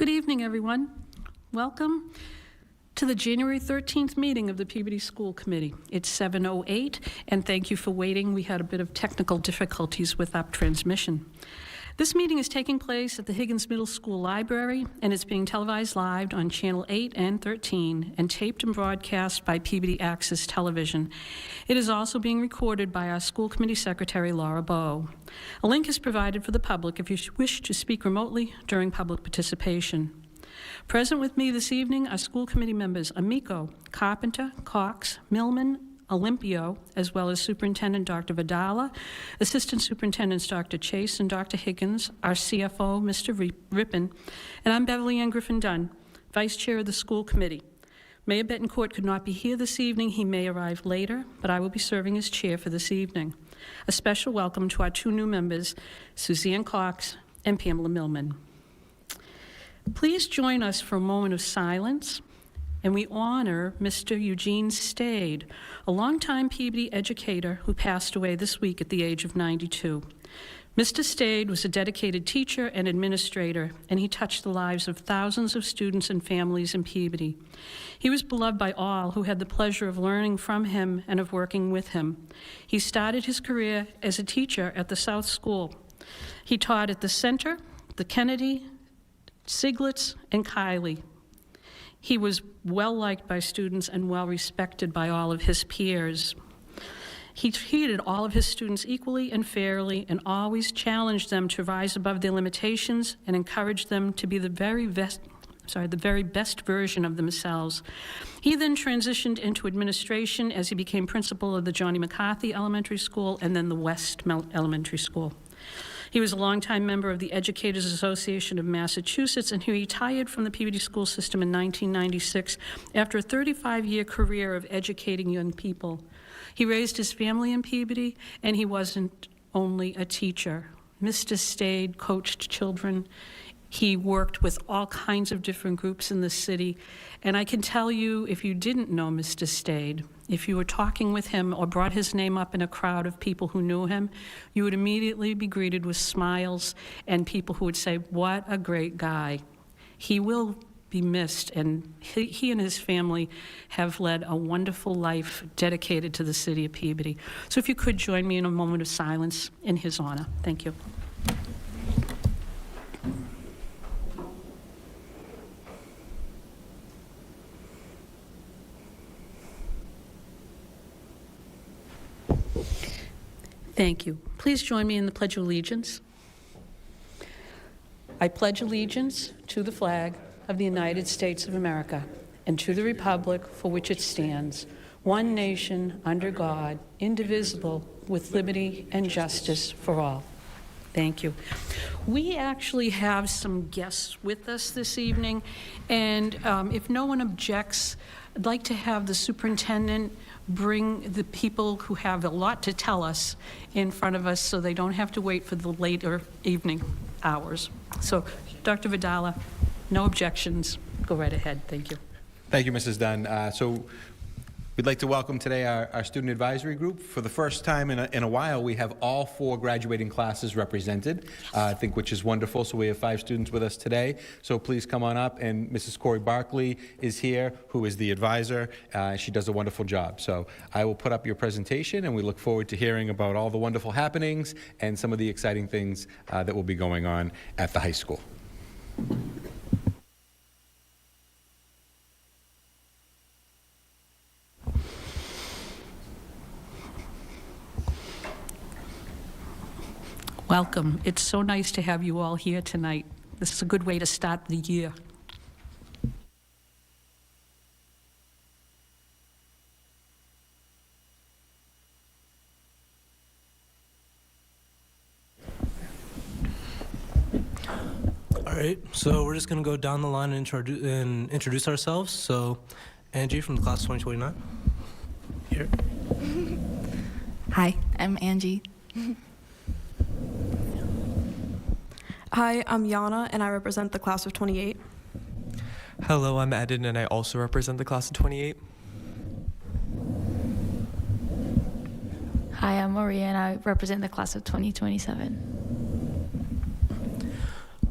Good evening, everyone. Welcome to the January 13th meeting of the Peabody School Committee. It's 7:08, and thank you for waiting. We had a bit of technical difficulties with our transmission. This meeting is taking place at the Higgins Middle School Library, and it's being televised live on Channel 8 and 13 and taped and broadcast by Peabody Access Television. It is also being recorded by our School Committee Secretary, Laura Bowe. A link is provided for the public if you wish to speak remotely during public participation. Present with me this evening are school committee members Amico, Carpenter, Cox, Millman, Olympio, as well as Superintendent Dr. Vidala, Assistant Superintendents Dr. Chase and Dr. Higgins, our CFO, Mr. Rippin, and I'm Beverly Ann Griffin-Dunn, Vice Chair of the School Committee. Mayor Betancourt could not be here this evening. He may arrive later, but I will be serving as chair for this evening. A special welcome to our two new members, Suzanne Cox and Pamela Millman. Please join us for a moment of silence, and we honor Mr. Eugene Stade, a longtime Peabody educator who passed away this week at the age of 92. Mr. Stade was a dedicated teacher and administrator, and he touched the lives of thousands of students and families in Peabody. He was beloved by all who had the pleasure of learning from him and of working with him. He started his career as a teacher at the South School. He taught at the Center, the Kennedy, Siglitz, and Kiley. He was well-liked by students and well-respected by all of his peers. He treated all of his students equally and fairly and always challenged them to rise above their limitations and encouraged them to be the very best version of themselves. He then transitioned into administration as he became principal of the Johnny McCarthy Elementary School and then the West Elementary School. He was a longtime member of the Educators Association of Massachusetts, and he retired from the Peabody school system in 1996 after a 35-year career of educating young people. He raised his family in Peabody, and he wasn't only a teacher. Mr. Stade coached children. He worked with all kinds of different groups in the city, and I can tell you, if you didn't know Mr. Stade, if you were talking with him or brought his name up in a crowd of people who knew him, you would immediately be greeted with smiles and people who would say, "What a great guy." He will be missed, and he and his family have led a wonderful life dedicated to the city of Peabody. So if you could join me in a moment of silence in his honor. Thank you. Thank you. Please join me in the Pledge of Allegiance. I pledge allegiance to the flag of the United States of America and to the republic for which it stands, one nation under God, indivisible, with liberty and justice for all. Thank you. We actually have some guests with us this evening, and if no one objects, I'd like to have the superintendent bring the people who have a lot to tell us in front of us so they don't have to wait for the later evening hours. So, Dr. Vidala, no objections. Go right ahead. Thank you. Thank you, Mrs. Dunn. So we'd like to welcome today our student advisory group. For the first time in a while, we have all 4 graduating classes represented, I think, which is wonderful. So we have 5 students with us today. So please come on up. And Mrs. Corey Barkley is here, who is the advisor. She does a wonderful job. So I will put up your presentation, and we look forward to hearing about all the wonderful happenings and some of the exciting things that will be going on at the high school. Welcome. It's so nice to have you all here tonight. This is a good way to start the year. All right, so we're just going to go down the line and introduce ourselves. So, Angie from the class of 2029. Here. Hi, I'm Angie. Hi, I'm Yana, and I represent the class of 28. Hello, I'm Eden, and I also represent the class of 28. Hi, I'm Maria, and I represent the class of 2027.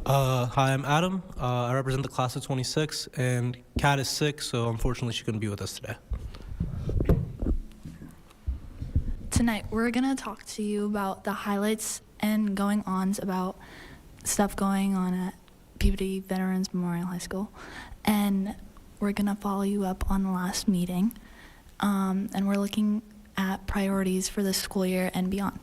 Hi, I'm Adam. I represent the class of 26, and Kat is sick, so unfortunately she couldn't be with us today. Tonight, we're going to talk to you about the highlights and going-ons about stuff going on at Peabody Veterans Memorial High School. And we're going to follow you up on the last meeting. And we're looking at priorities for this school year and beyond.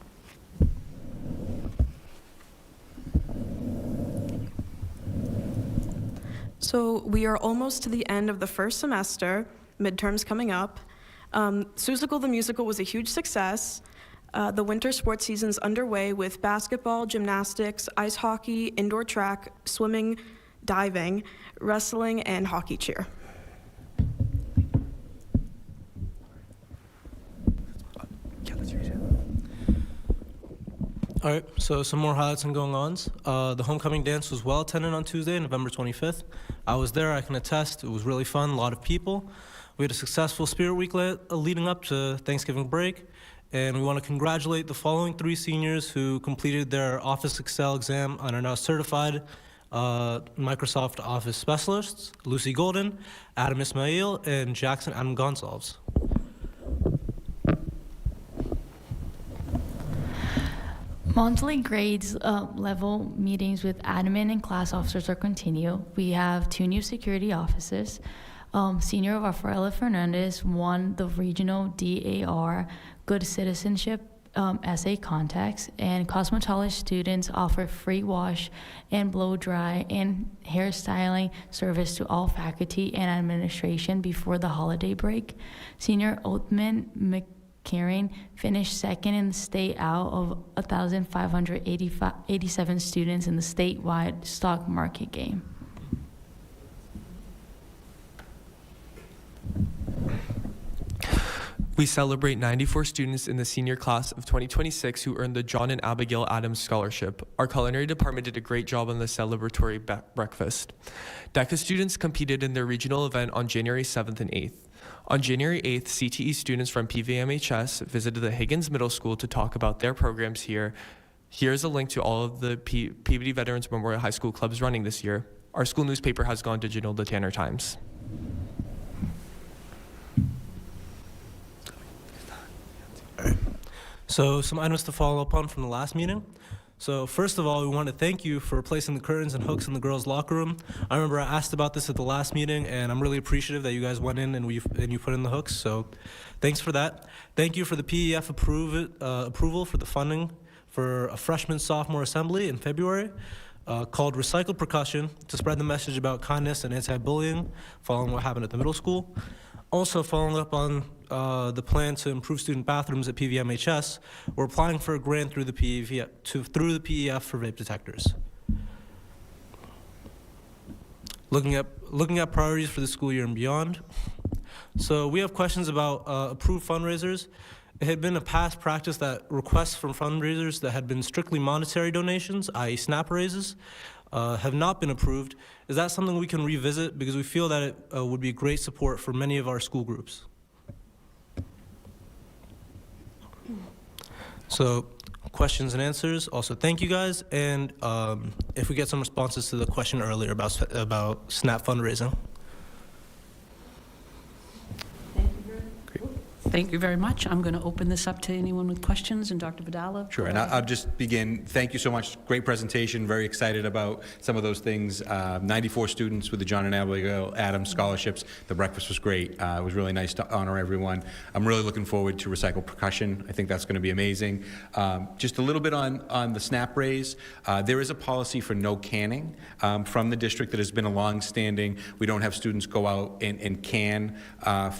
So we are almost to the end of the first semester, midterms coming up. Seussical the Musical was a huge success. The winter sports season's underway with basketball, gymnastics, ice hockey, indoor track, swimming, diving, wrestling, and hockey cheer. All right, so some more highlights and going-ons. The homecoming dance was well attended on Tuesday, November 25th. I was there, I can attest. It was really fun, a lot of people. We had a successful Spirit Week leading up to Thanksgiving break, and we want to congratulate the following 3 seniors who completed their Office Excel exam and are now certified Microsoft Office specialists: Lucy Golden, Adam Ismail, and Jackson Adam Gonsalves. Monthly grades level meetings with admin and class officers are continue. We have 2 new security officers. Senior Rafaela Fernandez won the regional DAR Good Citizenship essay contest, and cosmetology students offer free wash and blow dry and hairstyling service to all faculty and administration before the holiday break. Senior Othman McCarran finished second in the state out of 1,587 students in the statewide stock market game. We celebrate 94 students in the senior class of 2026 who earned the John and Abigail Adams Scholarship. Our culinary department did a great job on the celebratory breakfast. DECA students competed in their regional event on January 7th and 8th. On January 8th, CTE students from PVMHS visited the Higgins Middle School to talk about their programs here. Here's a link to all of the Peabody Veterans Memorial High School clubs running this year. Our school newspaper has gone digital, the Tanner Times. So some items to follow up on from the last meeting. So first of all, we want to thank you for placing the curtains and hooks in the girls' locker room. I remember I asked about this at the last meeting, and I'm really appreciative that you guys went in and you put in the hooks. So thanks for that. Thank you for the PEF approval for the funding for a freshman-sophomore assembly in February called Recycled Percussion to spread the message about kindness and anti-bullying following what happened at the middle school. Also, following up on the plan to improve student bathrooms at PVMHS, we're applying for a grant through the PEF for vape detectors. Looking at priorities for the school year and beyond. So we have questions about approved fundraisers. It had been a past practice that requests from fundraisers that had been strictly monetary donations, i.e. SNAP raises, have not been approved. Is that something we can revisit? Because we feel that it would be great support for many of our school groups. So questions and answers. Also, thank you guys. And if we get some responses to the question earlier about SNAP fundraising. Thank you very much. I'm going to open this up to anyone with questions, and Dr. Vidala. Sure, and I'll just begin. Thank you so much. Great presentation. Very excited about some of those things. 94 students with the John and Abigail Adams scholarships. The breakfast was great. It was really nice to honor everyone. I'm really looking forward to Recycle Percussion. I think that's going to be amazing. Just a little bit on the SNAP raise. There is a policy for no canning from the district that has been a long-standing. We don't have students go out and can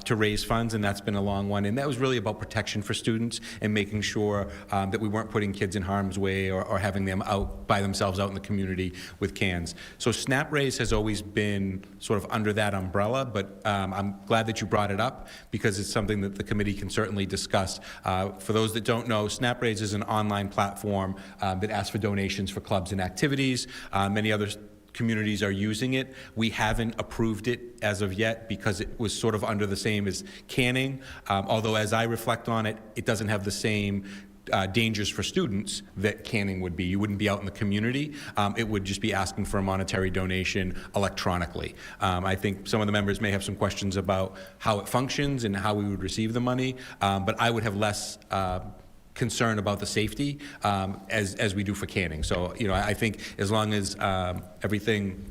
to raise funds, and that's been a long one. And that was really about protection for students and making sure that we weren't putting kids in harm's way or having them out by themselves out in the community with cans. So SNAP raise has always been sort of under that umbrella, but I'm glad that you brought it up because it's something that the committee can certainly discuss. For those that don't know, SNAP raise is an online platform that asks for donations for clubs and activities. Many other communities are using it. We haven't approved it as of yet because it was sort of under the same as canning, although as I reflect on it, it doesn't have the same dangers for students that canning would be. You wouldn't be out in the community. It would just be asking for a monetary donation electronically. I think some of the members may have some questions about how it functions and how we would receive the money, but I would have less concern about the safety as we do for canning. So, I think as long as everything,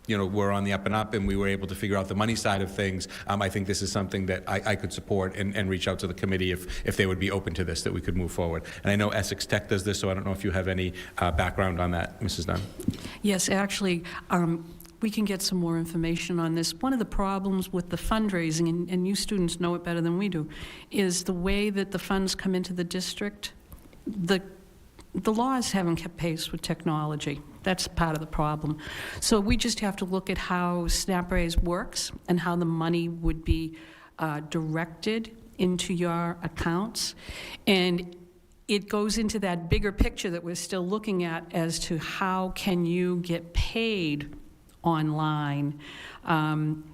we're on the up and up and we were able to figure out the money side of things, I think this is something that I could support and reach out to the committee if they would be open to this, that we could move forward. And I know Essex Tech does this, so I don't know if you have any background on that, Mrs. Dunn. Yes, actually, we can get some more information on this. One of the problems with the fundraising, and you students know it better than we do, is the way that the funds come into the district. The laws haven't kept pace with technology. That's part of the problem. So we just have to look at how SnapRaise works and how the money would be directed into your accounts. And it goes into that bigger picture that we're still looking at as to how can you get paid online.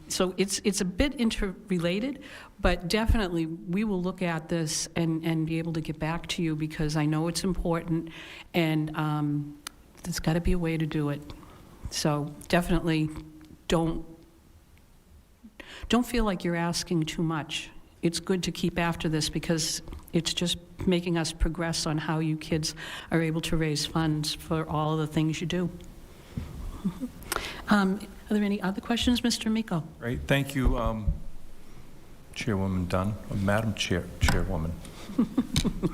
So it's a bit interrelated, but definitely we will look at this and be able to get back to you, because I know it's important, and there's got to be a way to do it. So definitely don't feel like you're asking too much. It's good to keep after this, because it's just making us progress on how you kids are able to raise funds for all of the things you do. Are there any other questions, Mr. Miko? Great, thank you, Chairwoman Dunn, Madam Chairwoman.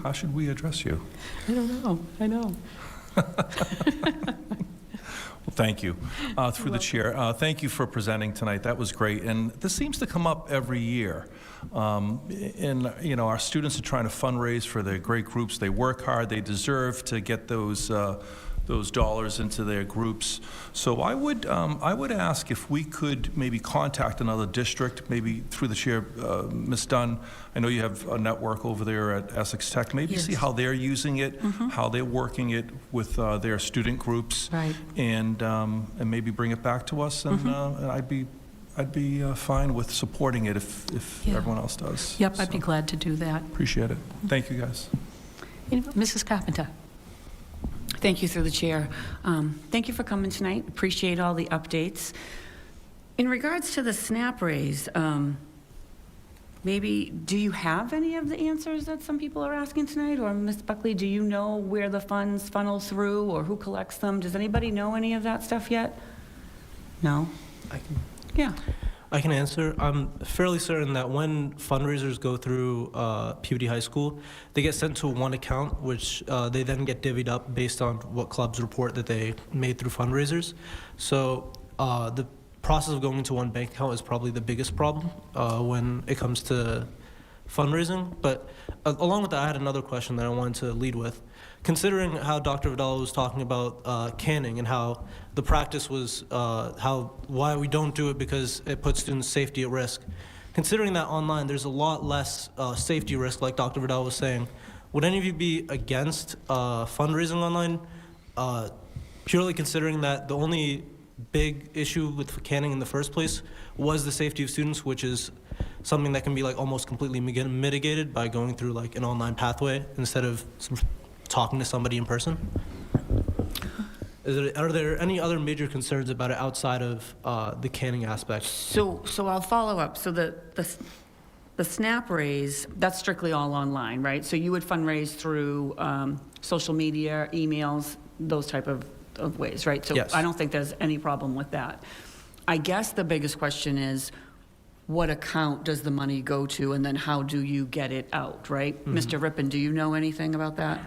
How should we address you? I don't know. I know. Well, thank you. Through the chair, thank you for presenting tonight. That was great. And this seems to come up every year. And, our students are trying to fundraise for their great groups. They work hard. They deserve to get those dollars into their groups. So I would ask if we could maybe contact another district, maybe through the chair, Ms. Dunn. I know you have a network over there at Essex Tech. Maybe Yes. see how they're using it, how they're working it with their student groups, Right. and maybe bring it back to us. And I'd be fine with supporting it if Yeah. everyone else does. Yep, I'd be So, glad to do that. appreciate it. Thank you, guys. Mrs. Carpenter? Thank you, through the chair. Thank you for coming tonight. Appreciate all the updates. In regards to the SnapRaise, maybe, do you have any of the answers that some people are asking tonight? Or Ms. Buckley, do you know where the funds funnel through or who collects them? Does anybody know any of that stuff yet? No? Yeah. I can answer. I'm fairly certain that when fundraisers go through Peabody High School, they get sent to one account, which they then get divvied up based on what clubs report that they made through fundraisers. So the process of going into one bank account is probably the biggest problem when it comes to fundraising. But along with that, I had another question that I wanted to lead with. Considering how Dr. Vidal was talking about canning and how the practice was, why we don't do it because it puts students' safety at risk. Considering that online there's a lot less safety risk, like Dr. Vidal was saying, would any of you be against fundraising online, purely considering that the only big issue with canning in the first place was the safety of students, which is something that can be like almost completely mitigated by going through like an online pathway instead of talking to somebody in person? Are there any other major concerns about it outside of the canning aspect? So I'll follow up. So the SnapRaise, that's strictly all online, right? So you would fundraise through social media, emails, those type of ways, right? So Yes. I don't think there's any problem with that. I guess the biggest question is, what account does the money go to, and then how do you get it out, right? Mr. Rippon, do you know anything about that?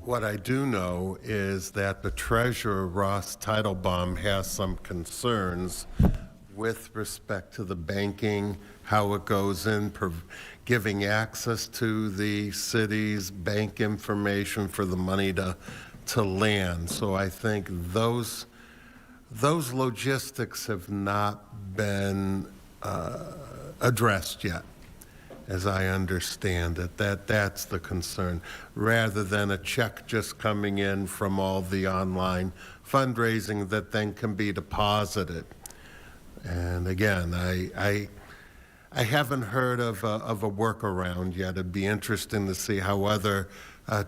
What I do know is that the treasurer, Ross Teitelbaum, has some concerns with respect to the banking, how it goes in, giving access to the city's bank information for the money to land. So I think those logistics have not been addressed yet. as I understand it. That's the concern, rather than a check just coming in from all the online fundraising that then can be deposited. And again, I haven't heard of a workaround yet. It'd be interesting to see how other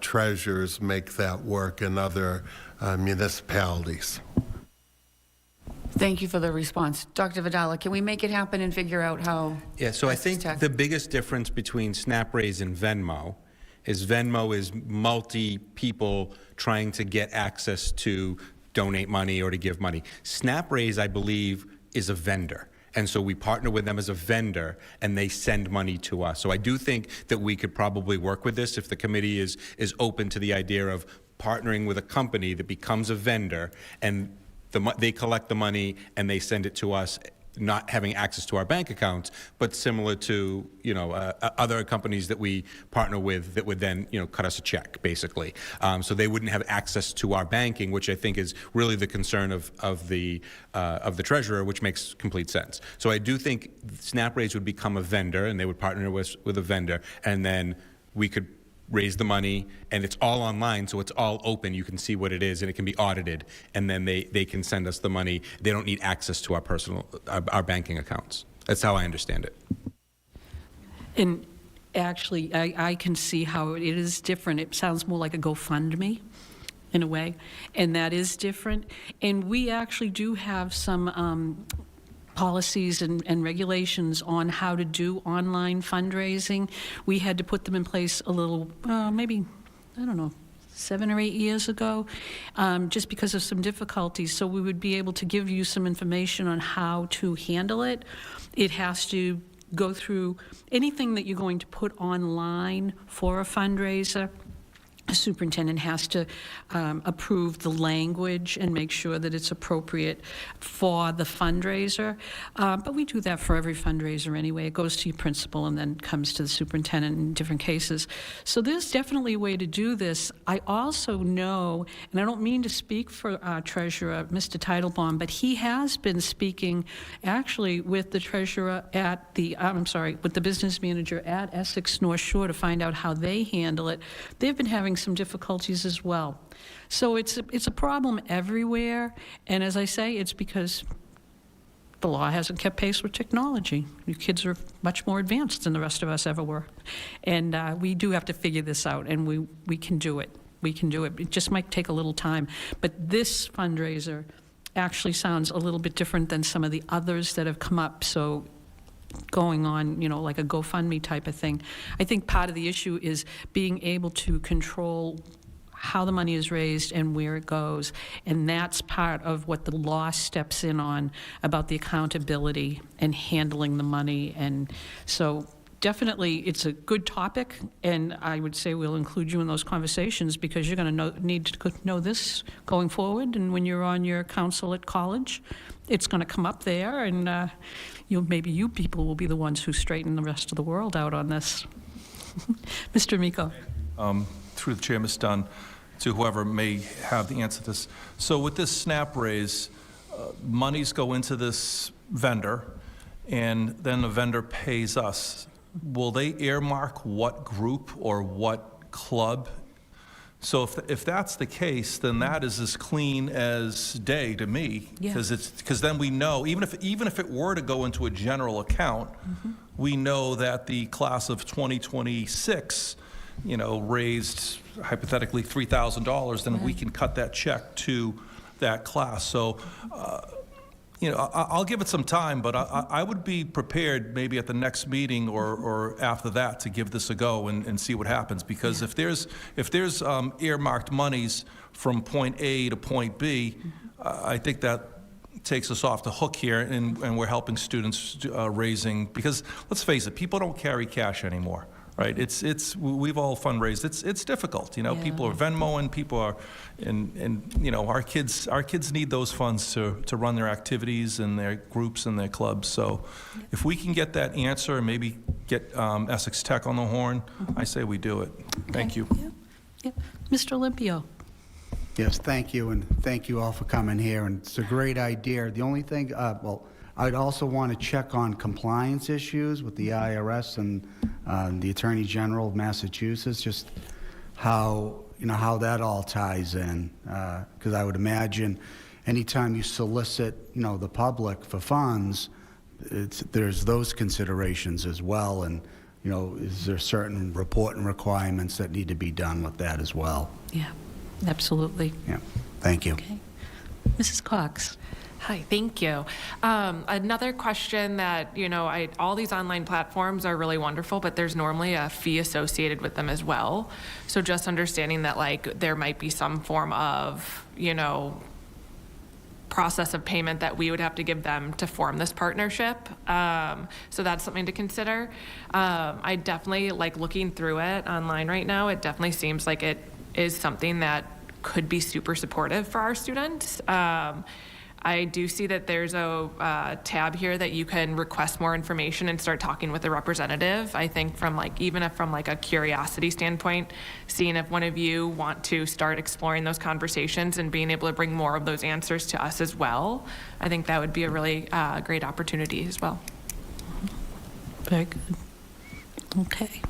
treasurers make that work in other municipalities. Thank you for the response. Dr. Vidala, can we make it happen and figure out how? Yeah, so I Essex think Tech- the biggest difference between SnapRaise and Venmo is multi-people trying to get access to donate money or to give money. SnapRaise, I believe, is a vendor. And so we partner with them as a vendor, and they send money to us. So I do think that we could probably work with this if the committee is open to the idea of partnering with a company that becomes a vendor, and they collect the money and they send it to us, not having access to our bank accounts, but similar to, other companies that we partner with that would then, cut us a check, basically. So they wouldn't have access to our banking, which I think is really the concern of the treasurer, which makes complete sense. So I do think SnapRaise would become a vendor, and they would partner with a vendor, and then we could raise the money, and it's all online, so it's all open. You can see what it is, and it can be audited, and then they can send us the money. They don't need access to our banking accounts. That's how I understand it. And actually, I can see how it is different. It sounds more like a GoFundMe in a way, and that is different. And we actually do have some policies and regulations on how to do online fundraising. We had to put them in place a little, maybe, I don't know, 7 or 8 years ago, just because of some difficulties. So we would be able to give you some information on how to handle it. It has to go through anything that you're going to put online for a fundraiser. The superintendent has to approve the language and make sure that it's appropriate for the fundraiser. But we do that for every fundraiser anyway. It goes to your principal and then comes to the superintendent in different cases. So there's definitely a way to do this. I also know, and I don't mean to speak for our treasurer, Mr. Teitelbaum, but he has been speaking actually with the treasurer at with the business manager at Essex North Shore to find out how they handle it. They've been having some difficulties as well. So it's a problem everywhere, and as I say, it's because the law hasn't kept pace with technology. You kids are much more advanced than the rest of us ever were, and we do have to figure this out, and we can do it. We can do it. It just might take a little time, but this fundraiser actually sounds a little bit different than some of the others that have come up. So going on, like a GoFundMe type of thing. I think part of the issue is being able to control how the money is raised and where it goes. And that's part of what the law steps in on about the accountability and handling the money. And so definitely it's a good topic, and I would say we'll include you in those conversations because you're going to need to know this going forward. And when you're on your council at college, it's going to come up there, and maybe you people will be the ones who straighten the rest of the world out on this. Mr. Miko. Through the chair, Ms. Dunn, to whoever may have the answer to this. So with this SnapRaise, monies go into this vendor, and then the vendor pays us. Will they earmark what group or what club? So if that's the case, then that is as clean as day to me, because then we know, even if it were to go into a general account, we know that the class of 2026, raised hypothetically $3,000, then we can cut that check to that class. So, I'll give it some time, but I would be prepared maybe at the next meeting or after that to give this a go and see what happens. Because if there's earmarked monies from point A to point B, I think that takes us off the hook here, and we're helping students raising, because let's face it, people don't carry cash anymore. Right, we've all fundraised. It's difficult, People are Venmoing, people are, and our kids need those funds to run their activities and their groups and their clubs. So, if we can get that answer and maybe get Essex Tech on the horn, I say we do it. Thank you. Yeah. Mr. Olympio. Yes, thank you, and thank you all for coming here. And it's a great idea. The only thing, I'd also want to check on compliance issues with the IRS and the Attorney General of Massachusetts, just how, how that all ties in. Because I would imagine anytime you solicit, the public for funds, there's those considerations as well. And, is there certain reporting requirements that need to be done with that as well? Yeah, absolutely. Yeah, thank you. Okay. Mrs. Cox? Hi, thank you. Another question that, all these online platforms are really wonderful, but there's normally a fee associated with them as well. So just understanding that, there might be some form of, process of payment that we would have to give them to form this partnership. So that's something to consider. I definitely like looking through it online right now. It definitely seems like it is something that could be super supportive for our students. I do see that there's a tab here that you can request more information and start talking with a representative. I think from even if from a curiosity standpoint, seeing if one of you want to start exploring those conversations and being able to bring more of those answers to us as well, I think that would be a really great opportunity as well. Very good. Okay.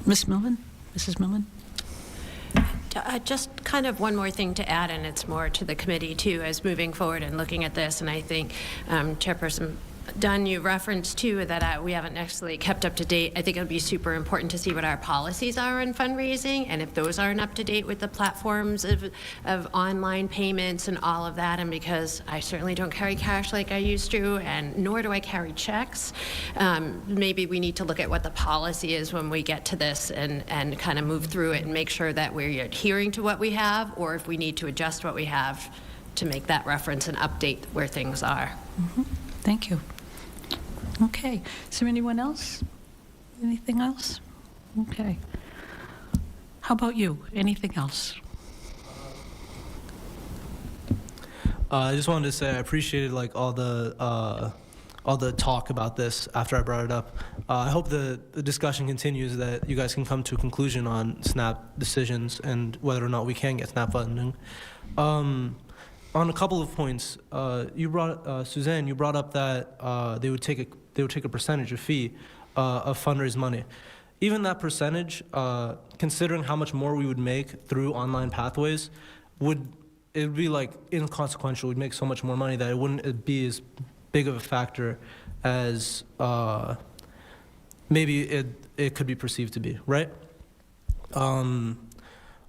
Ms. Millman? Mrs. Millman? Just kind of one more thing to add, and it's more to the committee too, as moving forward and looking at this. And I think Chairperson Dunn, you referenced too that we haven't necessarily kept up to date. I think it would be super important to see what our policies are in fundraising, and if those aren't up to date with the platforms of online payments and all of that. And because I certainly don't carry cash like I used to, and nor do I carry checks, maybe we need to look at what the policy is when we get to this and kind of move through it and make sure that we're adhering to what we have, or if we need to adjust what we have to make that reference and update where things are. Mm-hmm. Thank you. Okay. Is there anyone else? Anything else? Okay. How about you? Anything else? I just wanted to say I appreciated all the talk about this after I brought it up. I hope the discussion continues, that you guys can come to a conclusion on SNAP decisions and whether or not we can get SNAP funding. On a couple of points, Suzanne, you brought up that they would take a percentage of fee of fundraised money. Even that percentage, considering how much more we would make through online pathways, it would be inconsequential. We'd make so much more money that it wouldn't be as big of a factor as maybe it could be perceived to be, right?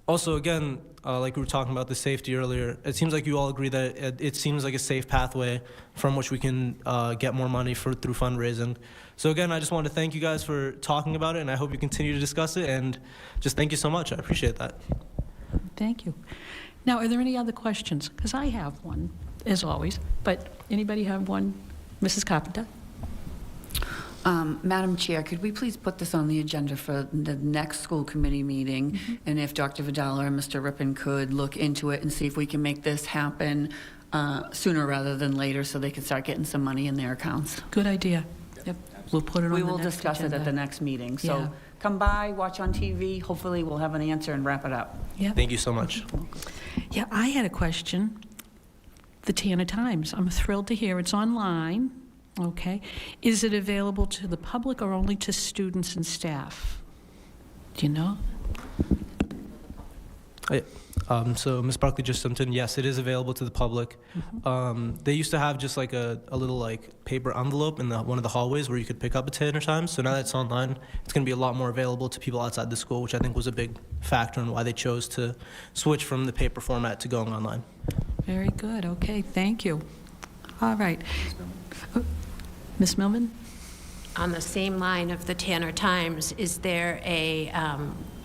Also, again, like we were talking about the safety earlier, it seems like you all agree that it seems like a safe pathway from which we can get more money through fundraising. So again, I just want to thank you guys for talking about it, and I hope you continue to discuss it, and just thank you so much. I appreciate that. Thank you. Now, are there any other questions? Because I have one, as always, but anybody have one? Mrs. Carpenter? Madam Chair, could we please put this on the agenda for the next school committee meeting? Mm-hmm. And if Dr. Vidal or Mr. Rippon could look into it and see if we can make this happen sooner rather than later, so they can start getting some money in their accounts. Good idea. Yep. We'll put it on the next We will discuss it at the next meeting. So come by, watch on TV. Hopefully we'll have an answer and wrap it up. Yeah. Thank you so much. Yeah, I had a question. The Tanner Times. I'm thrilled to hear it's online. Okay. Is it available to the public or only to students and staff? Do you know? So Ms. Barkley just jumped in. Yes, it is available to the public. Mm-hmm. They used to have just a little paper envelope in one of the hallways where you could pick up a Tanner Times. So now that it's online, it's going to be a lot more available to people outside the school, which I think was a big factor in why they chose to switch from the paper format to going online. Very good. Okay, thank you. All right. Ms. Millman? On the same line of the Tanner Times, is there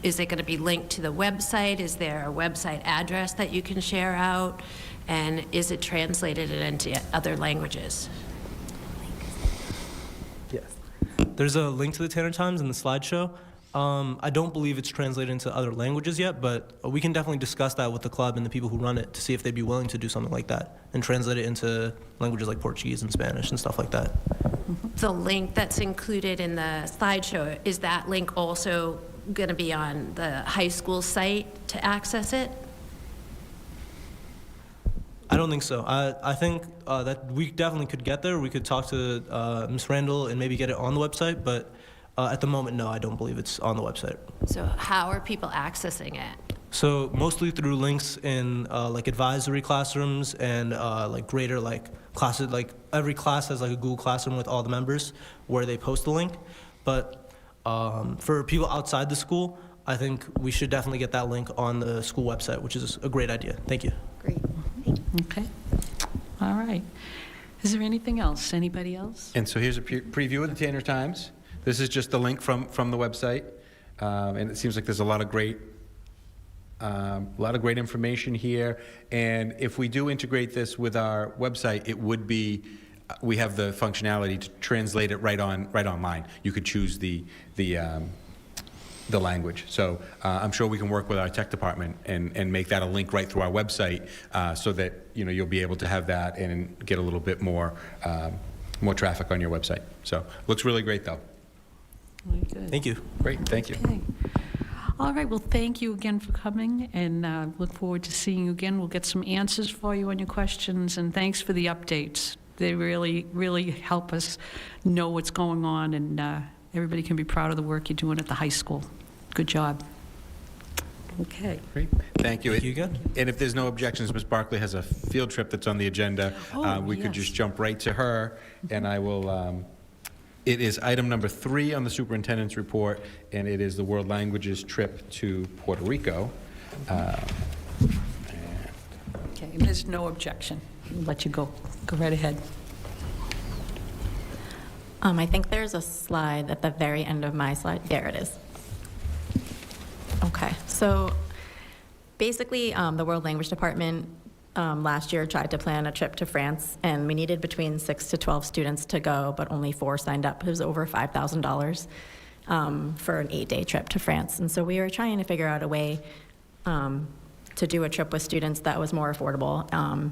is it going to be linked to the website? Is there a website address that you can share out? And is it translated into other languages? Yes. There's a link to the Tanner Times in the slideshow. I don't believe it's translated into other languages yet, but we can definitely discuss that with the club and the people who run it to see if they'd be willing to do something like that and translate it into languages like Portuguese and Spanish and stuff like that. The link that's included in the slideshow, is that link also going to be on the high school site to access it? I don't think so. I think that we definitely could get there. We could talk to Ms. Randall and maybe get it on the website, but at the moment, no, I don't believe it's on the website. So how are people accessing it? So mostly through links in like advisory classrooms and like greater like classes, like every class has like a Google Classroom with all the members where they post the link. But for people outside the school, I think we should definitely get that link on the school website, which is a great idea. Thank you. Great. Okay. All right. Is there anything else? Anybody else? And so here's a preview of the Tanner Times. This is just the link from the website, and it seems like there's a lot of great information here. And if we do integrate this with our website, it would be we have the functionality to translate it right online. You could choose the language. So I'm sure we can work with our tech department and make that a link right through our website, so that you'll be able to have that and get a little bit more traffic on your website. So looks really great though. Very good. Thank you. Great, thank you. Okay. All right, well, thank you again for coming, and look forward to seeing you again. We'll get some answers for you on your questions, and thanks for the updates. They really, really help us know what's going on, and everybody can be proud of the work you're doing at the high school. Good job. Okay. Great, thank you. Thank you again. And if there's no objections, Ms. Barkley has a field trip that's on the agenda. We could just jump right to her, and I will... It is item number 3 on the superintendent's report, and it is the World Languages trip to Puerto Rico. Okay, and there's no objection. I'll let you go. Go right ahead. I think there's a slide at the very end of my slide. There it is. Okay, so basically, the World Language Department last year tried to plan a trip to France, and we needed between 6 to 12 students to go, but only 4 signed up. It was over $5,000 for an 8-day trip to France. And so we were trying to figure out a way to do a trip with students that was more affordable.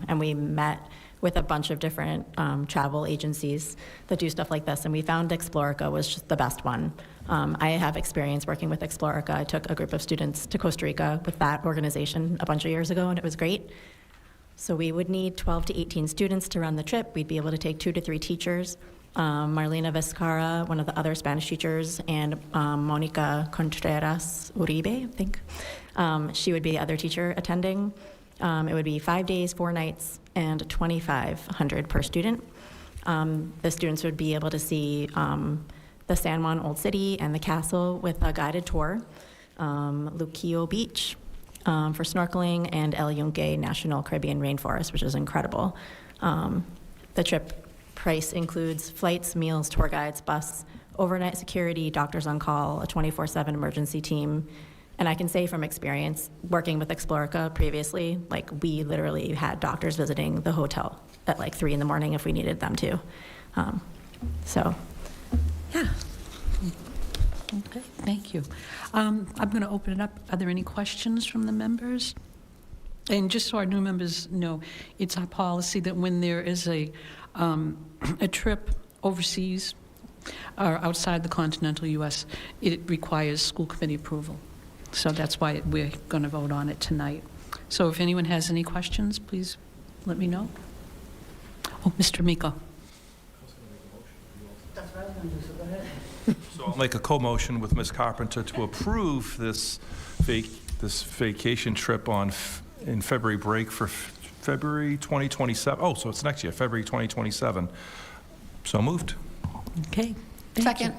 And we met with a bunch of different travel agencies that do stuff like this, and we found Explorica was just the best one. I have experience working with Explorica. I took a group of students to Costa Rica with that organization a bunch of years ago, and it was great. So we would need 12 to 18 students to run the trip. We'd be able to take 2 to 3 teachers. Marlena Vizcarra, one of the other Spanish teachers, and Monica Contreras Uribe, I think. She would be the other teacher attending. It would be 5 days, 4 nights, and $2,500 per student. The students would be able to see the San Juan Old City and the castle with a guided tour, Luquillo Beach, for snorkeling, and El Yunque National Caribbean Rainforest, which is incredible. The trip price includes flights, meals, tour guides, bus, overnight security, doctors on call, a 24/7 emergency team. And I can say from experience, working with Explorica previously, like we literally had doctors visiting the hotel at like 3 in the morning if we needed them to. So, yeah. Okay, thank you. I'm going to open it up. Are there any questions from the members? And just so our new members know, it's our policy that when there is a trip overseas or outside the continental U.S., it requires school committee approval. So that's why we're going to vote on it tonight. So if anyone has any questions, please let me know. Oh, Mr. Miko. That's what I was going to do, so go ahead. So I'll make a co-motion with Ms. Carpenter to approve this vacation trip in February break for February 2027. Oh, so it's next year, February 2027. So moved. Okay. Second.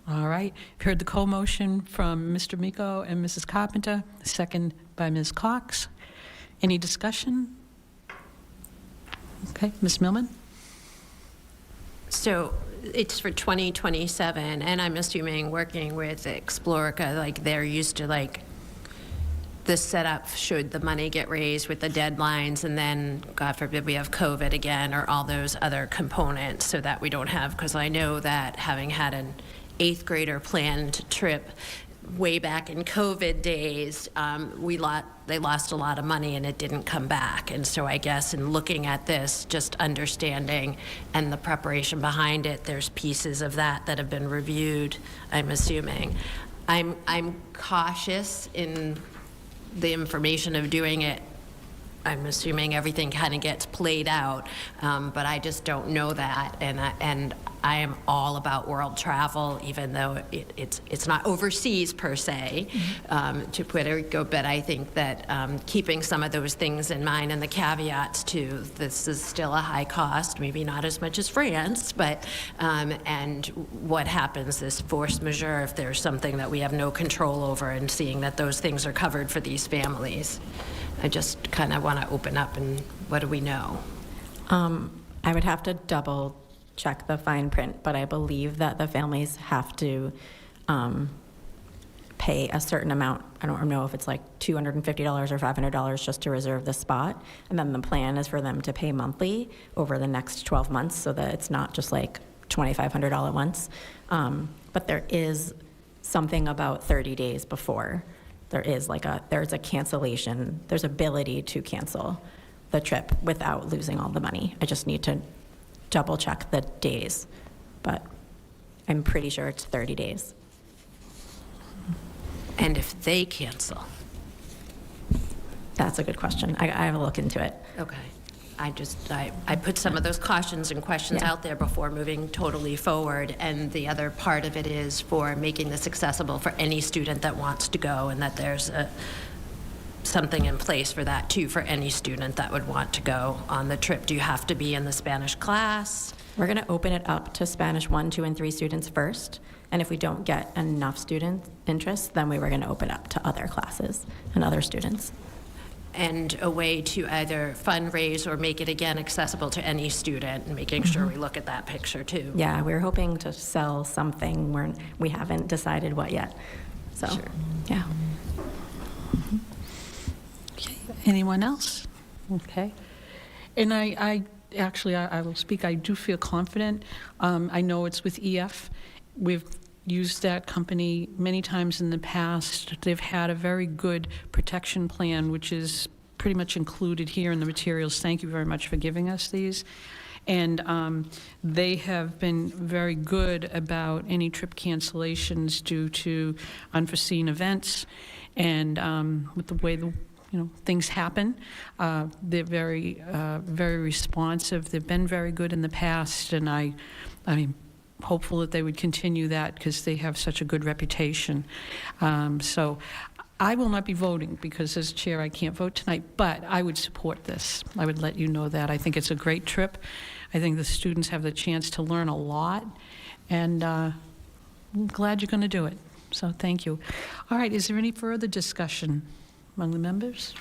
All right. You've heard the co-motion from Mr. Miko and Mrs. Carpenter, second by Ms. Cox. Any discussion? Okay, Ms. Millman? So it's for 2027, and I'm assuming working with Explorica, like they're used to like the setup should the money get raised with the deadlines, and then God forbid we have COVID again or all those other components, so that we don't have, because I know that having had an 8th grader planned trip way back in COVID days, they lost a lot of money and it didn't come back. And so I guess in looking at this, just understanding and the preparation behind it, there's pieces of that have been reviewed, I'm assuming. I'm cautious in the information of doing it I'm assuming everything kind of gets played out, but I just don't know that. And I am all about world travel, even though it's not overseas per se, to Puerto Rico. But I think that keeping some of those things in mind and the caveats to this is still a high cost, maybe not as much as France, but and what happens this force majeure if there's something that we have no control over, and seeing that those things are covered for these families. I just kind of want to open up and what do we know? I would have to double check the fine print, but I believe that the families have to pay a certain amount. I don't know if it's like $250 or $500 just to reserve the spot. And then the plan is for them to pay monthly over the next 12 months so that it's not just like $2,500 once. But there is something about 30 days before. There's a cancellation. There's ability to cancel the trip without losing all the money. I just need to double check the days, but I'm pretty sure it's 30 days. And if they cancel? That's a good question. I have to look into it. Okay. I put some of those cautions and questions out there before moving totally forward. And the other part of it is for making this accessible for any student that wants to go, and that there's something in place for that too, for any student that would want to go on the trip. Do you have to be in the Spanish class? We're going to open it up to Spanish 1, 2, and 3 students first. And if we don't get enough student interest, then we were going to open up to other classes and other students. And a way to either fundraise or make it again accessible to any student, and making sure we look at that picture too. Yeah, we were hoping to sell something. We haven't decided what yet. So, yeah. Okay. Anyone else? Okay. And I will speak. I do feel confident. I know it's with EF. We've used that company many times in the past. They've had a very good protection plan, which is pretty much included here in the materials. Thank you very much for giving us these. And they have been very good about any trip cancellations due to unforeseen events. And with the way things happen, they're very, very responsive. They've been very good in the past, and I mean, hopeful that they would continue that because they have such a good reputation. So I will not be voting because as chair I can't vote tonight, but I would support this. I would let you know that. I think it's a great trip. I think the students have the chance to learn a lot, and I'm glad you're going to do it. So thank you. All right, is there any further discussion among the members?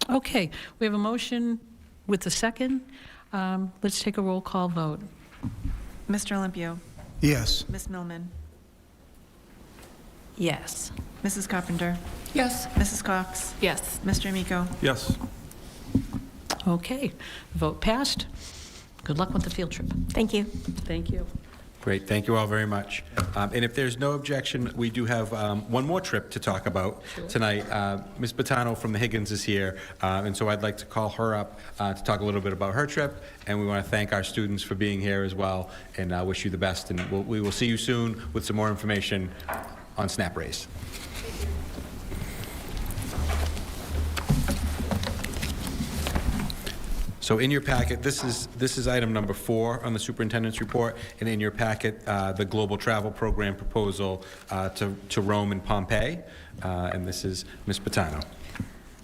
Okay, we have a motion with a second. Let's take a roll call vote. Mr. Olympio? Yes. Ms. Millman? Yes. Mrs. Carpenter? Yes. Mrs. Cox? Yes. Mr. Amico? Yes. Okay, vote passed. Good luck with the field trip. Thank you. Thank you. Great, thank you all very much. And if there's no objection, we do have one more trip to talk about tonight. Ms. Bottano from the Higgins is here, and so I'd like to call her up to talk a little bit about her trip, and we want to thank our students for being here as well, and wish you the best, and we will see you soon with some more information on Snap Race. So in your packet, this is item number 4 on the superintendent's report, and in your packet, the global travel program proposal to Rome and Pompeii, and this is Ms. Bottano.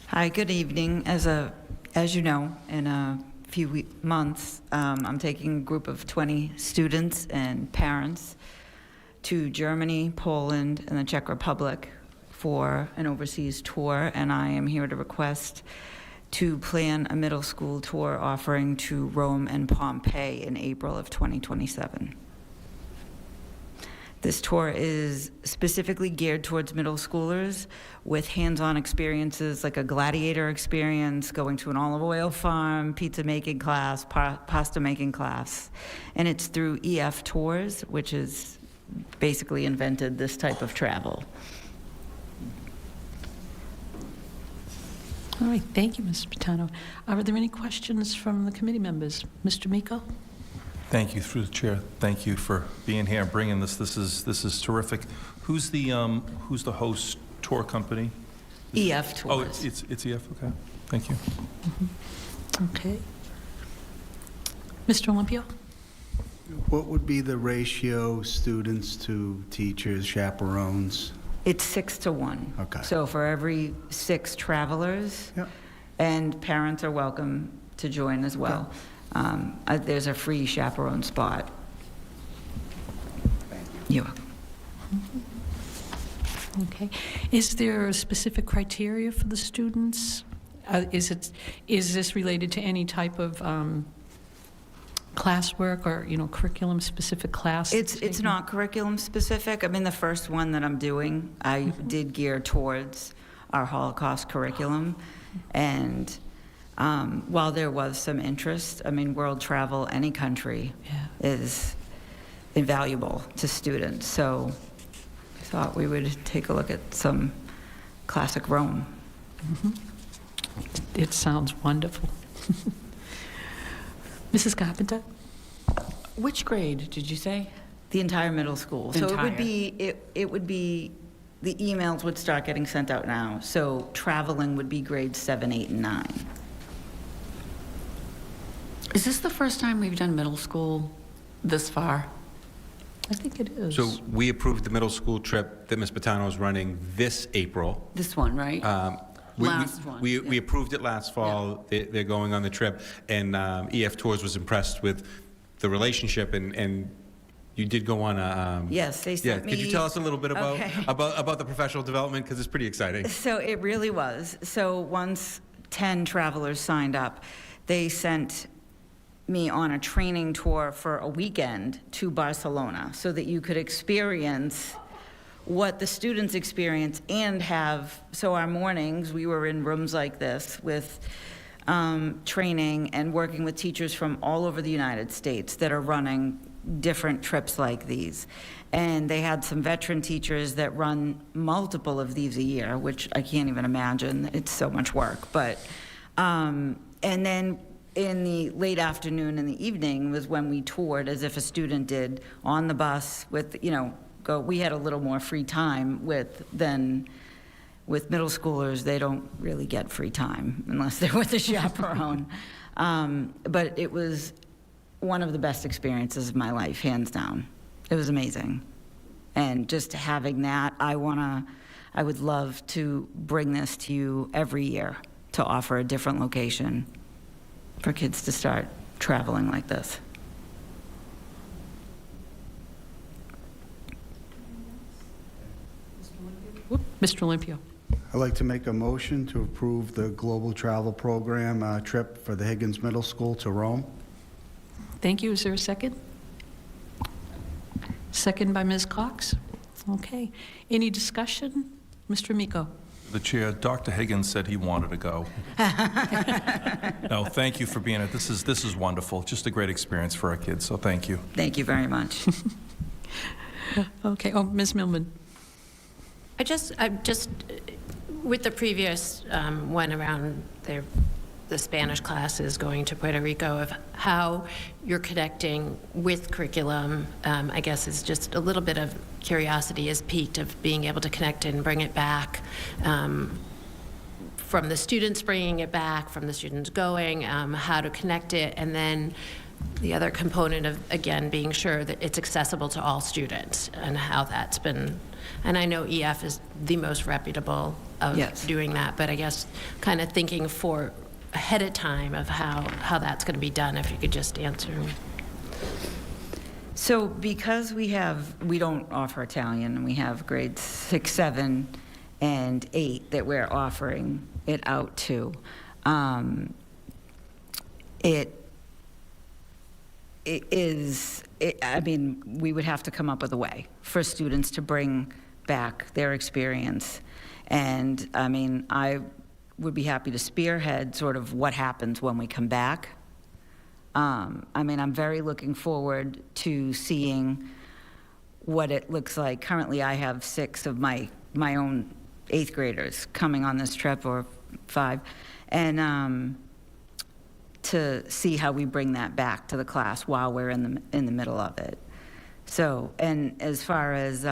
Hi, good evening. As you know, in a few months, I'm taking a group of 20 students and parents to Germany, Poland, and the Czech Republic for an overseas tour, and I am here to request to plan a middle school tour offering to Rome and Pompeii in April of 2027. This tour is specifically geared towards middle schoolers with hands-on experiences like a gladiator experience, going to an olive oil farm, pizza making class, pasta making class. And it's through EF Tours, which has basically invented this type of travel. All right, thank you, Ms. Bottano. Are there any questions from the committee members? Mr. Miko? Thank you, through the chair. Thank you for being here and bringing this. This is terrific. Who's the host tour company? EF Oh, tours. it's EF, okay. Thank you. Okay. Mr. Olympio? What would be the ratio students to teachers, chaperones? It's 6 to 1. Okay. So for every 6 travelers, Yeah. and parents are welcome to join as well. There's a free chaperone spot. Thank you. You're welcome. Okay. Is there a specific criteria for the students? Is this related to any type of classwork or, curriculum-specific class? It's not curriculum specific. I mean, the first one that I'm doing, I did gear towards our Holocaust curriculum. And while there was some interest, I mean, world travel, any country is invaluable to students. So I thought we would take a look at some classic Rome. It sounds wonderful. Mrs. Carpenter? Which grade did you say? The entire middle school. So Entire. it would be, the emails would start getting sent out now. So traveling would be grades 7, 8, and 9. Is this the first time we've done middle school this far? I think it is. So we approved the middle school trip that Ms. Patano is running this April. This one, right? Last one, We yeah. approved it last fall. They're going on the trip, and EF Tours was impressed with the relationship, and you did go on a... Yes, they sent me... Could you tell us a little bit about Okay. about the professional development, because it's pretty exciting. So it really was. So once 10 travelers signed up, they sent me on a training tour for a weekend to Barcelona so that you could experience what the students experience and have, so our mornings, we were in rooms like this with training and working with teachers from all over the United States that are running different trips like these. And they had some veteran teachers that run multiple of these a year, which I can't even imagine. It's so much work. But, and then in the late afternoon and the evening was when we toured as if a student did on the bus with, we had a little more free time than with middle schoolers. They don't really get free time unless they're with a chaperone. But it was one of the best experiences of my life, hands down. It was amazing. And just having that, I would love to bring this to you every year to offer a different location for kids to start traveling like this. Mr. Olympio? I'd like to make a motion to approve the global travel program trip for the Higgins Middle School to Rome. Thank you. Is there a second? Second by Ms. Cox. Okay. Any discussion? Mr. Miko? The chair, Dr. Higgins said he wanted to go. No, thank you for being it. This is wonderful. Just a great experience for our kids, so thank you. Thank you very much. Okay. Oh, Ms. Millman? I just with the previous one around the Spanish classes going to Puerto Rico, of how you're connecting with curriculum, I guess is just a little bit of curiosity is piqued of being able to connect it and bring it back, from the students bringing it back, from the students going, how to connect it, and then the other component of, again, being sure that it's accessible to all students and how that's been, and I know EF is the most reputable of Yes. doing that, but I guess kind of thinking for ahead of time of how that's going to be done, if you could just answer. So because we don't offer Italian, and we have grades 6, 7, and 8 that we're offering it out to, I mean, we would have to come up with a way for students to bring back their experience. And I mean, I would be happy to spearhead sort of what happens when we come back. I mean, I'm very looking forward to seeing what it looks like. Currently, I have 6 of my own 8th graders coming on this trip, or 5, and to see how we bring that back to the class while we're in the middle of it. So, and as far as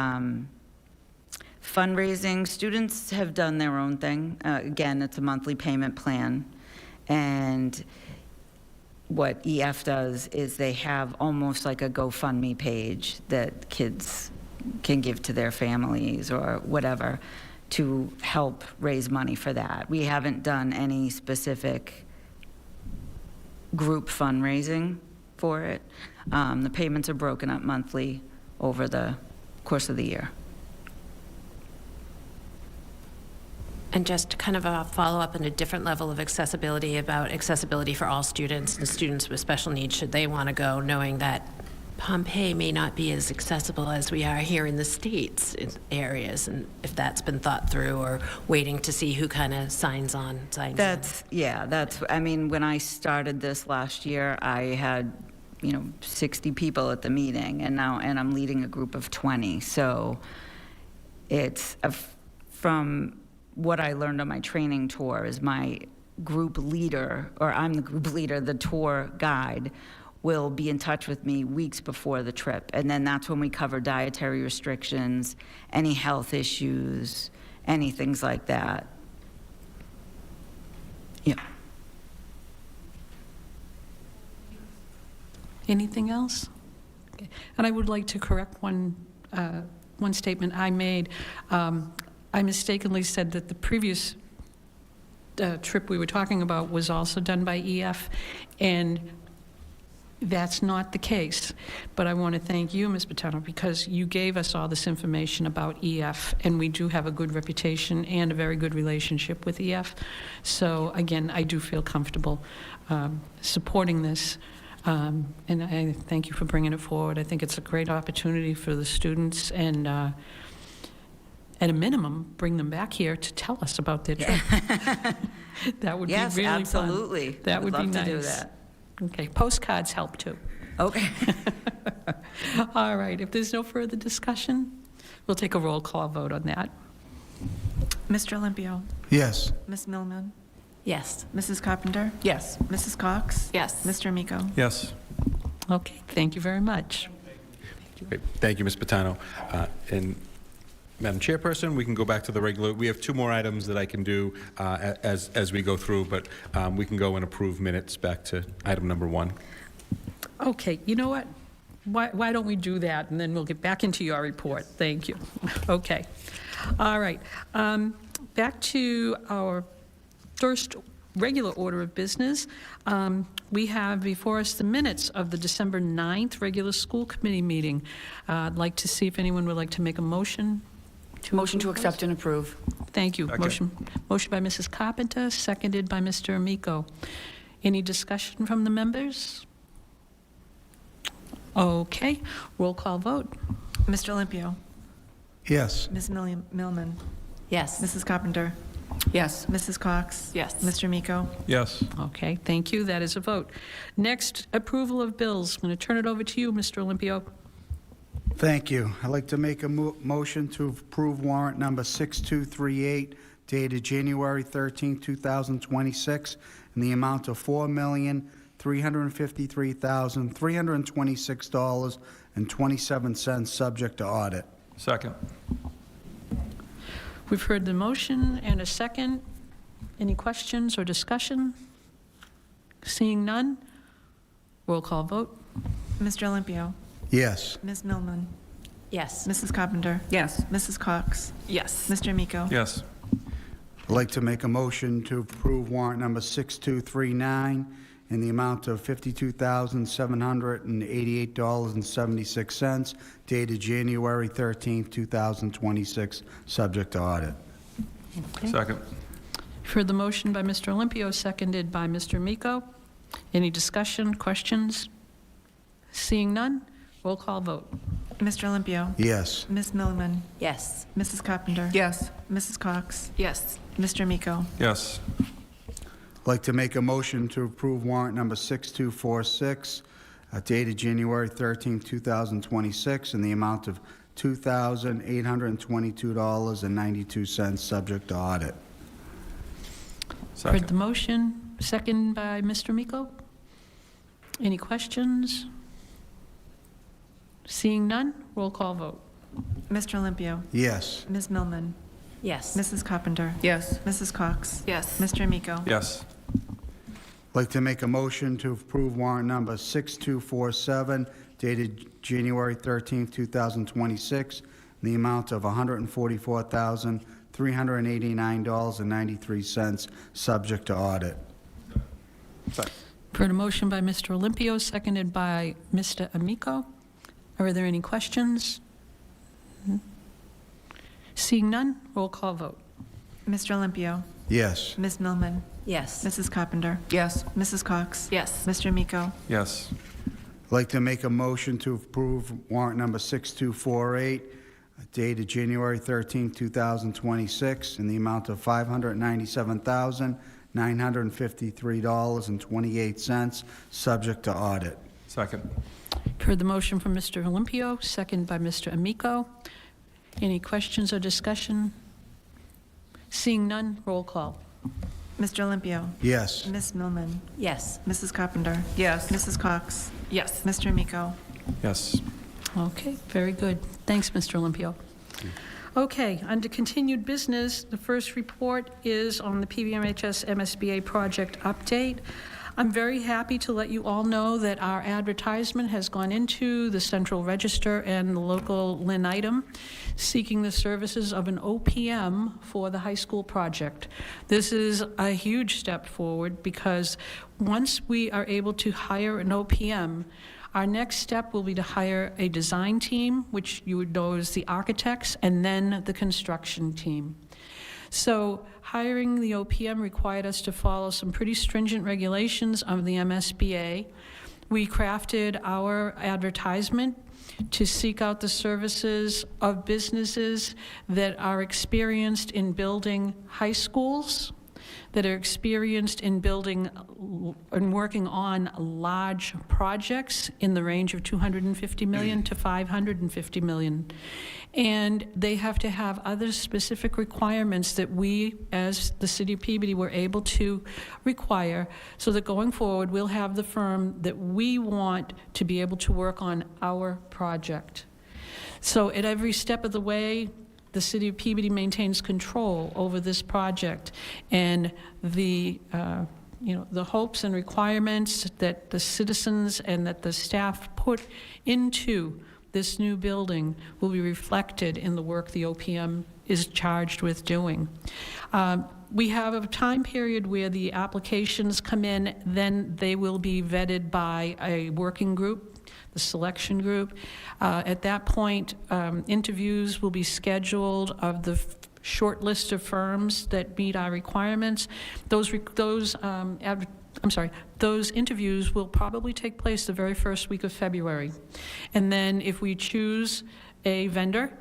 Fundraising, students have done their own thing. Again, it's a monthly payment plan. And what EF does is they have almost like a GoFundMe page that kids can give to their families or whatever to help raise money for that. We haven't done any specific group fundraising for it. The payments are broken up monthly over the course of the year. And just kind of a follow-up on a different level of accessibility about accessibility for all students and students with special needs, should they want to go, knowing that Pompeii may not be as accessible as we are here in the States in areas, and if that's been thought through, or waiting to see who kind of signs in. I mean, when I started this last year, I had, 60 people at the meeting, and I'm leading a group of 20. So it's from what I learned on my training tour is my group leader, or I'm the group leader, the tour guide, will be in touch with me weeks before the trip. And then that's when we cover dietary restrictions, any health issues, any things like that. Yeah. Anything else? Okay. And I would like to correct one statement I made. I mistakenly said that the previous trip we were talking about was also done by EF, and that's not the case. But I want to thank you, Ms. Patano, because you gave us all this information about EF, and we do have a good reputation and a very good relationship with EF. So again, I do feel comfortable supporting this. And I thank you for bringing it forward. I think it's a great opportunity for the students, and at a minimum, bring them back here to tell us about their trip. That would be really fun. Yes, absolutely. That would be love nice. to do that. Okay, postcards help too. Okay. All right, if there's no further discussion, we'll take a roll call vote on that. Mr. Olympio? Yes. Ms. Millman? Yes. Mrs. Carpenter? Yes. Mrs. Cox? Yes. Mr. Amico? Yes. Okay, thank you very much. Great. Thank you, Ms. Patano. And Madam Chairperson, we can go back to the regular. We have two more items that I can do as we go through, but we can go and approve minutes back to item number 1. Okay, you know what? Why don't we do that, and then we'll get back into your report. Thank you. Okay. All right. Back to our first regular order of business. We have before us the minutes of the December 9th regular school committee meeting. I'd like to see if anyone would like to make a motion. Motion to accept and approve. Thank you. Second. Motion by Mrs. Carpenter, seconded by Mr. Amico. Any discussion from the members? Okay, roll call vote. Mr. Olympio? Yes. Ms. Millman? Yes. Mrs. Carpenter? Yes. Mrs. Cox? Yes. Mr. Amico? Yes. Okay, thank you. That is a vote. Next, approval of bills. I'm going to turn it over to you, Mr. Olympio. Thank you. I'd like to make a motion to approve warrant number 6238 dated January 13, 2026 in the amount of $4,353,326.27 subject to audit. Second. We've heard the motion and a second. Any questions or discussion? Seeing none, roll call vote. Mr. Olympio? Yes. Ms. Millman? Yes. Mrs. Carpenter? Yes. Mrs. Cox? Yes. Mr. Amico? Yes. I'd like to make a motion to approve warrant number 6239 in the amount of $52,788.76 dated January 13, 2026, subject to audit. Okay. Second. You've heard the motion by Mr. Olympio, seconded by Mr. Amico. Any discussion, questions? Seeing none, roll call vote. Mr. Olympio? Yes. Ms. Millman? Yes. Mrs. Carpenter? Yes. Mrs. Cox? Yes. Mr. Amico? Yes. I'd like to make a motion to approve warrant number 6246 dated January 13, 2026 in the amount of $2,822.92 subject to audit. Heard the motion, second by Mr. Amico. Any questions? Seeing none, roll call vote. Mr. Olympio. Yes. Ms. Millman. Yes. Mrs. Carpenter. Yes. Mrs. Cox. Yes. Mr. Amico. Yes. I'd like to make a motion to approve warrant number 6247 dated January 13th, 2026, in the amount of $144,389.93, subject to audit. Heard a motion by Mr. Olympio, seconded by Mr. Amico. Are there any questions? Seeing none, roll call vote. Mr. Olympio. Yes. Ms. Millman. Yes. Mrs. Carpenter. Yes. Mrs. Cox. Yes. Mr. Amico. Yes. I'd like to make a motion to approve warrant number 6248 dated January 13th, 2026, in the amount of $597,953.28, subject to audit. Second. Heard the motion from Mr. Olympio, seconded by Mr. Amico. Any questions or discussion? Seeing none, roll call. Mr. Olympio. Yes. Ms. Millman. Yes. Mrs. Carpenter. Yes. Mrs. Cox. Yes. Mr. Amico. Yes. Okay, very good. Thanks, Mr. Olympio. Okay, under continued business, the first report is on the PBMHS MSBA project update. I'm very happy to let you all know that our advertisement has gone into the Central Register and the local Lynn item, seeking the services of an OPM for the high school project. This is a huge step forward because once we are able to hire an OPM, our next step will be to hire a design team, which you would know is the architects, and then the construction team. So hiring the OPM required us to follow some pretty stringent regulations of the MSBA. We crafted our advertisement to seek out the services of businesses that are experienced in building high schools, that are experienced in building and working on large projects in the range of $250 million to $550 million. And they have to have other specific requirements that we, as the City of Peabody, were able to require, so that going forward, we'll have the firm that we want to be able to work on our project. So at every step of the way, the City of Peabody maintains control over this project, and the the hopes and requirements that the citizens and that the staff put into this new building will be reflected in the work the OPM is charged with doing. We have a time period where the applications come in, then they will be vetted by a working group, the selection group. At that point, interviews will be scheduled of the short list of firms that meet our requirements. Those interviews will probably take place the very first week of February. And then if we choose a vendor,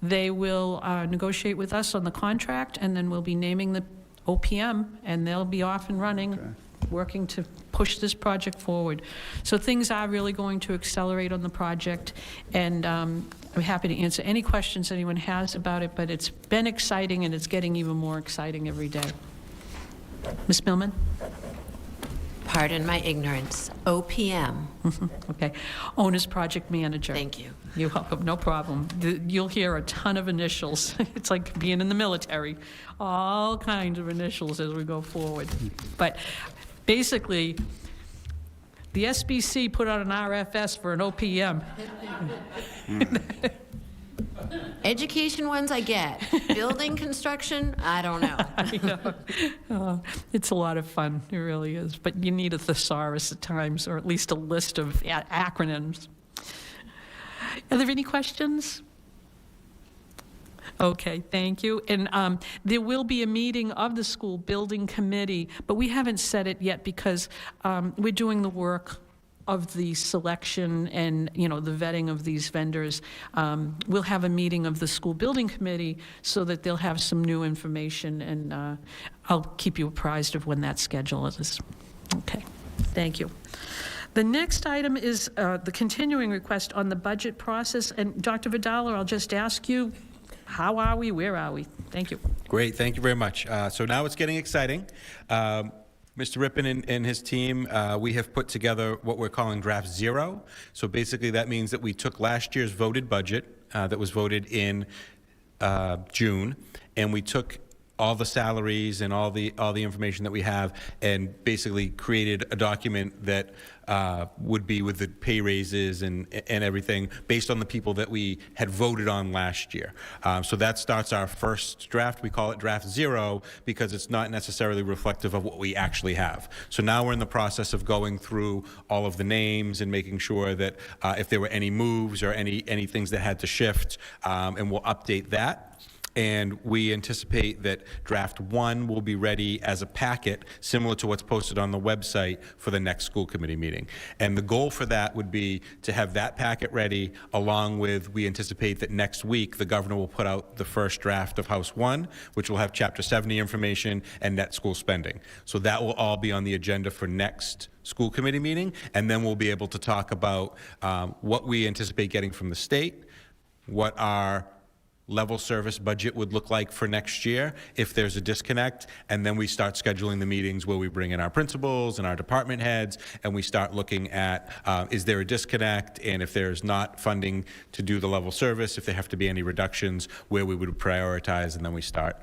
they will negotiate with us on the contract, and then we'll be naming the OPM, and they'll be off and running, working to push this project forward. So things are really going to accelerate on the project, and I'm happy to answer any questions anyone has about it, but it's been exciting, and it's getting even more exciting every day. Ms. Millman? Pardon my ignorance. OPM. Okay. Owner's Project Manager. Thank you. You're welcome. No problem. You'll hear a ton of initials. It's like being in the military. All kinds of initials as we go forward. But basically, the SBC put out an RFS for an OPM. Education ones I get. Building construction, I don't know. I know. It's a lot of fun. It really is. But you need a thesaurus at times, or at least a list of acronyms. Are there any questions? Okay, thank you. And there will be a meeting of the school building committee, but we haven't set it yet because we're doing the work of the selection and, the vetting of these vendors. We'll have a meeting of the school building committee so that they'll have some new information, and I'll keep you apprised of when that schedule is. Okay, thank you. The next item is the continuing request on the budget process. And Dr. Vidal, I'll just ask you, how are we? Where are we? Thank you. Great, thank you very much. So now it's getting exciting. Mr. Rippon and his team, we have put together what we're calling Draft Zero. So basically that means that we took last year's voted budget, that was voted in June, and we took all the salaries and all the information that we have and basically created a document that would be with the pay raises and everything based on the people that we had voted on last year. So that starts our first draft. We call it draft 0 because it's not necessarily reflective of what we actually have. So now we're in the process of going through all of the names and making sure that if there were any moves or any things that had to shift, and we'll update that. And we anticipate that draft 1 will be ready as a packet similar to what's posted on the website for the next school committee meeting. And the goal for that would be to have that packet ready along with, we anticipate that next week the governor will put out the first draft of House 1, which will have Chapter 70 information and net school spending. So that will all be on the agenda for next school committee meeting. And then we'll be able to talk about what we anticipate getting from the state, what our level service budget would look like for next year if there's a disconnect, and then we start scheduling the meetings where we bring in our principals and our department heads, and we start looking at is there a disconnect, and if there's not funding to do the level service, if there have to be any reductions, where we would prioritize, and then we start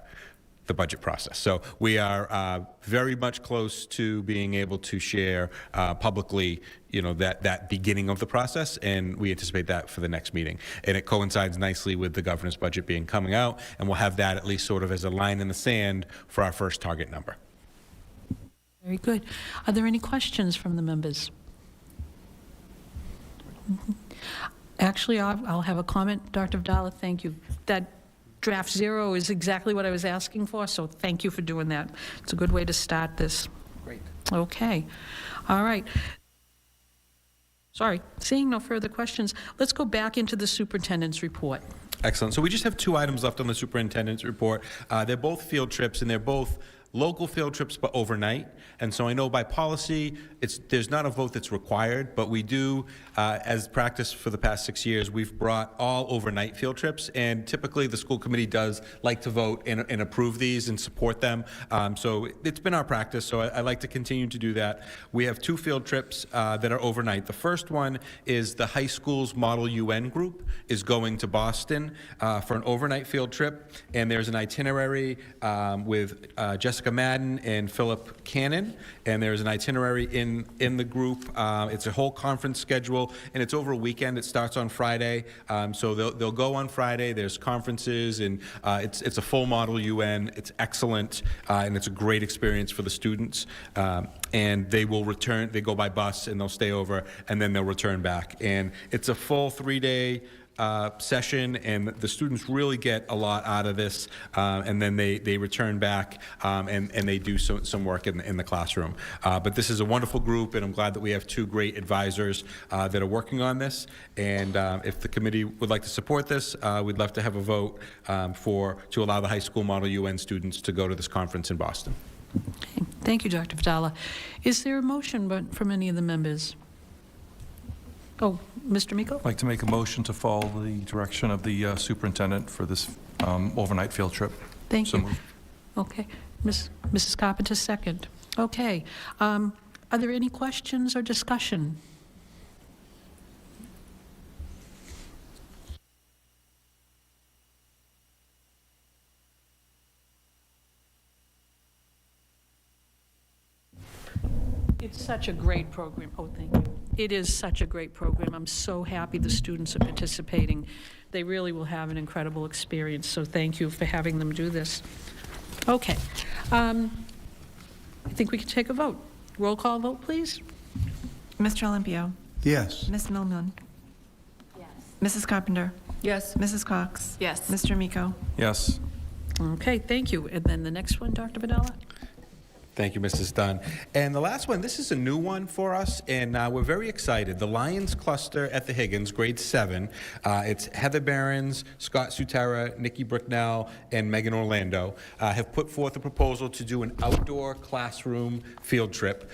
the budget process. So we are very much close to being able to share publicly, that beginning of the process, and we anticipate that for the next meeting. And it coincides nicely with the governor's budget being coming out, and we'll have that at least sort of as a line in the sand for our first target number. Very good. Are there any questions from the members? Actually, I'll have a comment. Dr. Vidala, thank you. That draft 0 is exactly what I was asking for, so thank you for doing that. It's a good way to start this. Great. Okay. All right. Sorry. Seeing no further questions, let's go back into the superintendent's report. Excellent. So we just have 2 items left on the superintendent's report. They're both field trips, and they're both local field trips, but overnight. And so I know by policy, there's not a vote that's required, but we do, as practice for the past 6 years, we've brought all overnight field trips, and typically the school committee does like to vote and approve these and support them. So it's been our practice, so I like to continue to do that. We have 2 field trips that are overnight. The first one is the high school's Model UN group is going to Boston for an overnight field trip, and there's an itinerary with Jessica Madden and Philip Cannon, and there's an itinerary in the group. It's a whole conference schedule, and it's over a weekend. It starts on Friday, so they'll go on Friday. There's conferences, and it's a full Model UN. It's excellent, and it's a great experience for the students. And they will return. They go by bus, and they'll stay over, and then they'll return back. And it's a full 3-day session, and the students really get a lot out of this, and then they return back and they do some work in the classroom. But this is a wonderful group, and I'm glad that we have 2 great advisors that are working on this. And if the committee would like to support this, we'd love to have a vote to allow the high school Model UN students to go to this conference in Boston. Okay. Thank you, Dr. Vidala. Is there a motion from any of the members? Oh, Mr. Miko? I'd like to make a motion to follow the direction of the superintendent for this overnight field trip. Thank So you. moved. Okay. Mrs. Carpenter, second. Okay. Are there any questions or discussion? It's such a great program. Oh, thank you. It is such a great program. I'm so happy the students are participating. They really will have an incredible experience, so thank you for having them do this. Okay. I think we can take a vote. Roll call vote, please. Mr. Olympio? Yes. Ms. Milman? Yes. Mrs. Carpenter? Yes. Mrs. Cox? Yes. Mr. Miko? Yes. Okay, thank you. And then the next one, Dr. Vidala? Thank you, Mrs. Dunn. And the last one, this is a new one for us, and we're very excited. The Lions Cluster at the Higgins, grade 7. It's Heather Behrens, Scott Sutera, Nikki Bricknell, and Megan Orlando have put forth a proposal to do an outdoor classroom field trip.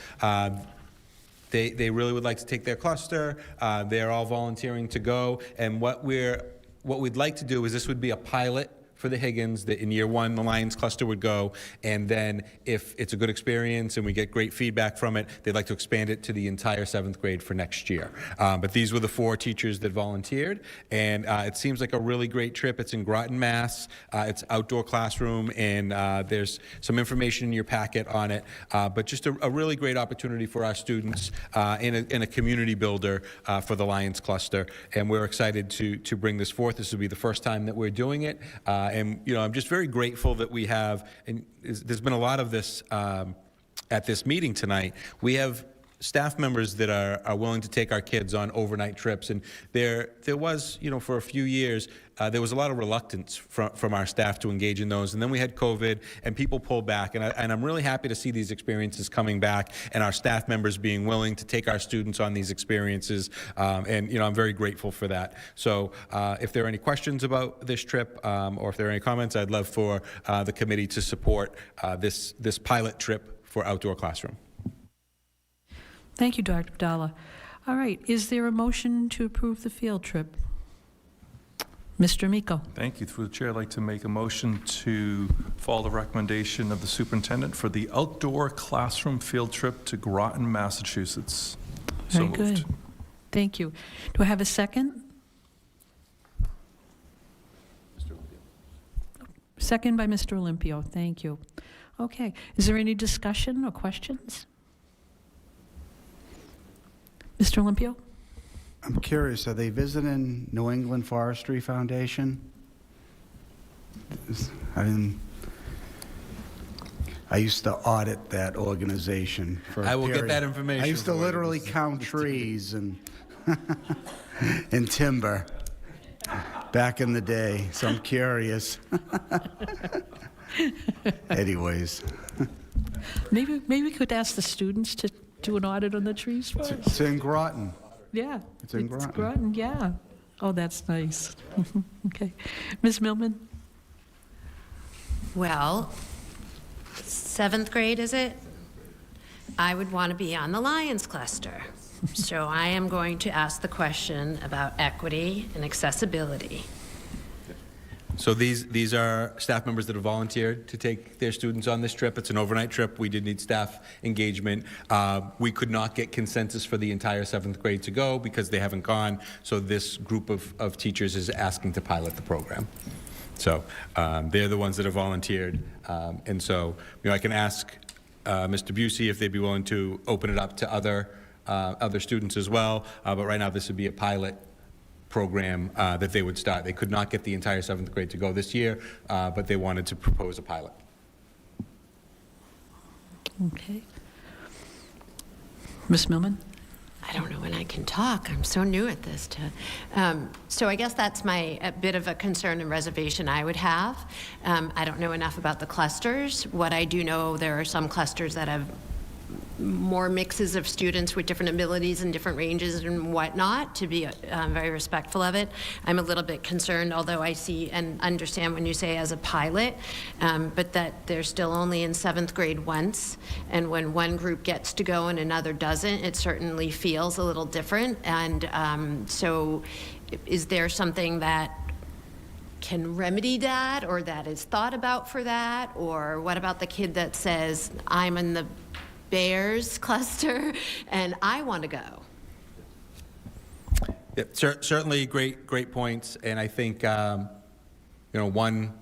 They really would like to take their cluster. They're all volunteering to go, and what we'd like to do is this would be a pilot for for the Higgins, that in year one, the Lions cluster would go, and then if it's a good experience and we get great feedback from it, they'd like to expand it to the entire 7th grade for next year. But these were the 4 teachers that volunteered, and it seems like a really great trip. It's in Groton, Mass. It's outdoor classroom, and there's some information in your packet on it, but just a really great opportunity for our students and a community builder for the Lions cluster, and we're excited to bring this forth. This will be the first time that we're doing it, and I'm just very grateful that we have, and there's been a lot of this at this meeting tonight. We have staff members that are willing to take our kids on overnight trips, and there was, for a few years, there was a lot of reluctance from our staff to engage in those, and then we had COVID, and people pulled back, and I'm really happy to see these experiences coming back, and our staff members being willing to take our students on these experiences, and I'm very grateful for that. So if there are any questions about this trip, or if there are any comments, I'd love for the committee to support this pilot trip for outdoor classroom. Thank you, Dr. Abdallah. All right, is there a motion to approve the field trip? Mr. Miko. Thank you. Through the chair, I'd like to make a motion to follow the recommendation of the superintendent for the outdoor classroom field trip to Groton, Massachusetts. Very good. Thank you. Do I have a second? Second by Mr. Olympio. Thank you. Okay. Is there any discussion or questions? Mr. Olympio? I'm curious, are they visiting New England Forestry Foundation? I used to audit that organization for a I will get period. that information I used to for you. literally count trees and and timber back in the day, so I'm curious. Anyways. Maybe we could ask the students to do an audit on the trees for us. It's in Groton. Yeah. It's in Groton, yeah. Oh, that's nice. Okay. Ms. Millman? Well, 7th grade, is it? I would want to be on the Lions cluster. So I am going to ask the question about equity and accessibility. So these are staff members that have volunteered to take their students on this trip. It's an overnight trip. We did need staff engagement. We could not get consensus for the entire 7th grade to go because they haven't gone. So this group of teachers is asking to pilot the program. So they're the ones that have volunteered. And so I can ask Mr. Busey if they'd be willing to open it up to other students as well. But right now this would be a pilot program that they would start. They could not get the entire 7th grade to go this year, but they wanted to propose a pilot. Okay. Ms. Millman? I don't know when I can talk. I'm so new at this. So I guess that's a bit of a concern and reservation I would have. I don't know enough about the clusters. What I do know, there are some clusters that have more mixes of students with different abilities and different ranges and whatnot, to be very respectful of it. I'm a little bit concerned, although I see and understand when you say as a pilot, but that they're still only in 7th grade once, and when one group gets to go and another doesn't, it certainly feels a little different. And so is there something that can remedy that, or that is thought about for that? Or what about the kid that says, I'm in the Bears cluster and I want to go? Yeah, certainly great points, and I think one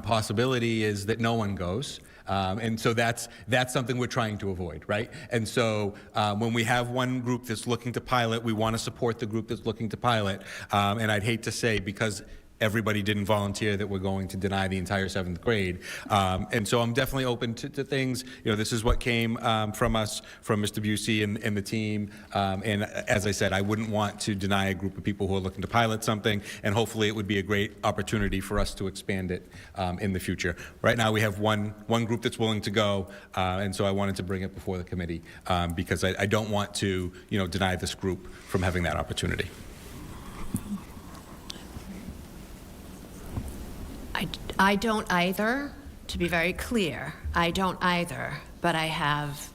possibility is that no one goes. And so that's something we're trying to avoid, right? And so when we have one group that's looking to pilot, we want to support the group that's looking to pilot. And I'd hate to say, because everybody didn't volunteer, that we're going to deny the entire 7th grade. And so I'm definitely open to things. This is what came from us, from Mr. Busey and the team. And as I said, I wouldn't want to deny a group of people who are looking to pilot something, and hopefully it would be a great opportunity for us to expand it in the future. Right now we have one group that's willing to go, and so I wanted to bring it before the committee because I don't want to deny this group from having that opportunity. I don't either, to be very clear. I don't either, but I have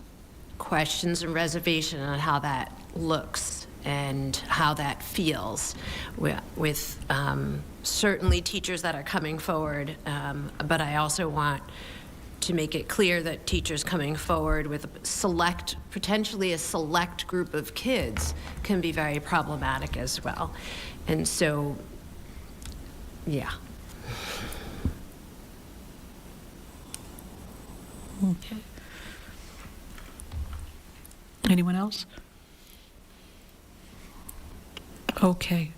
questions and reservation on how that looks and how that feels with certainly teachers that are coming forward, but I also want to make it clear that teachers coming forward with potentially a select group of kids can be very problematic as well. And so, yeah. Okay. Anyone else? Okay.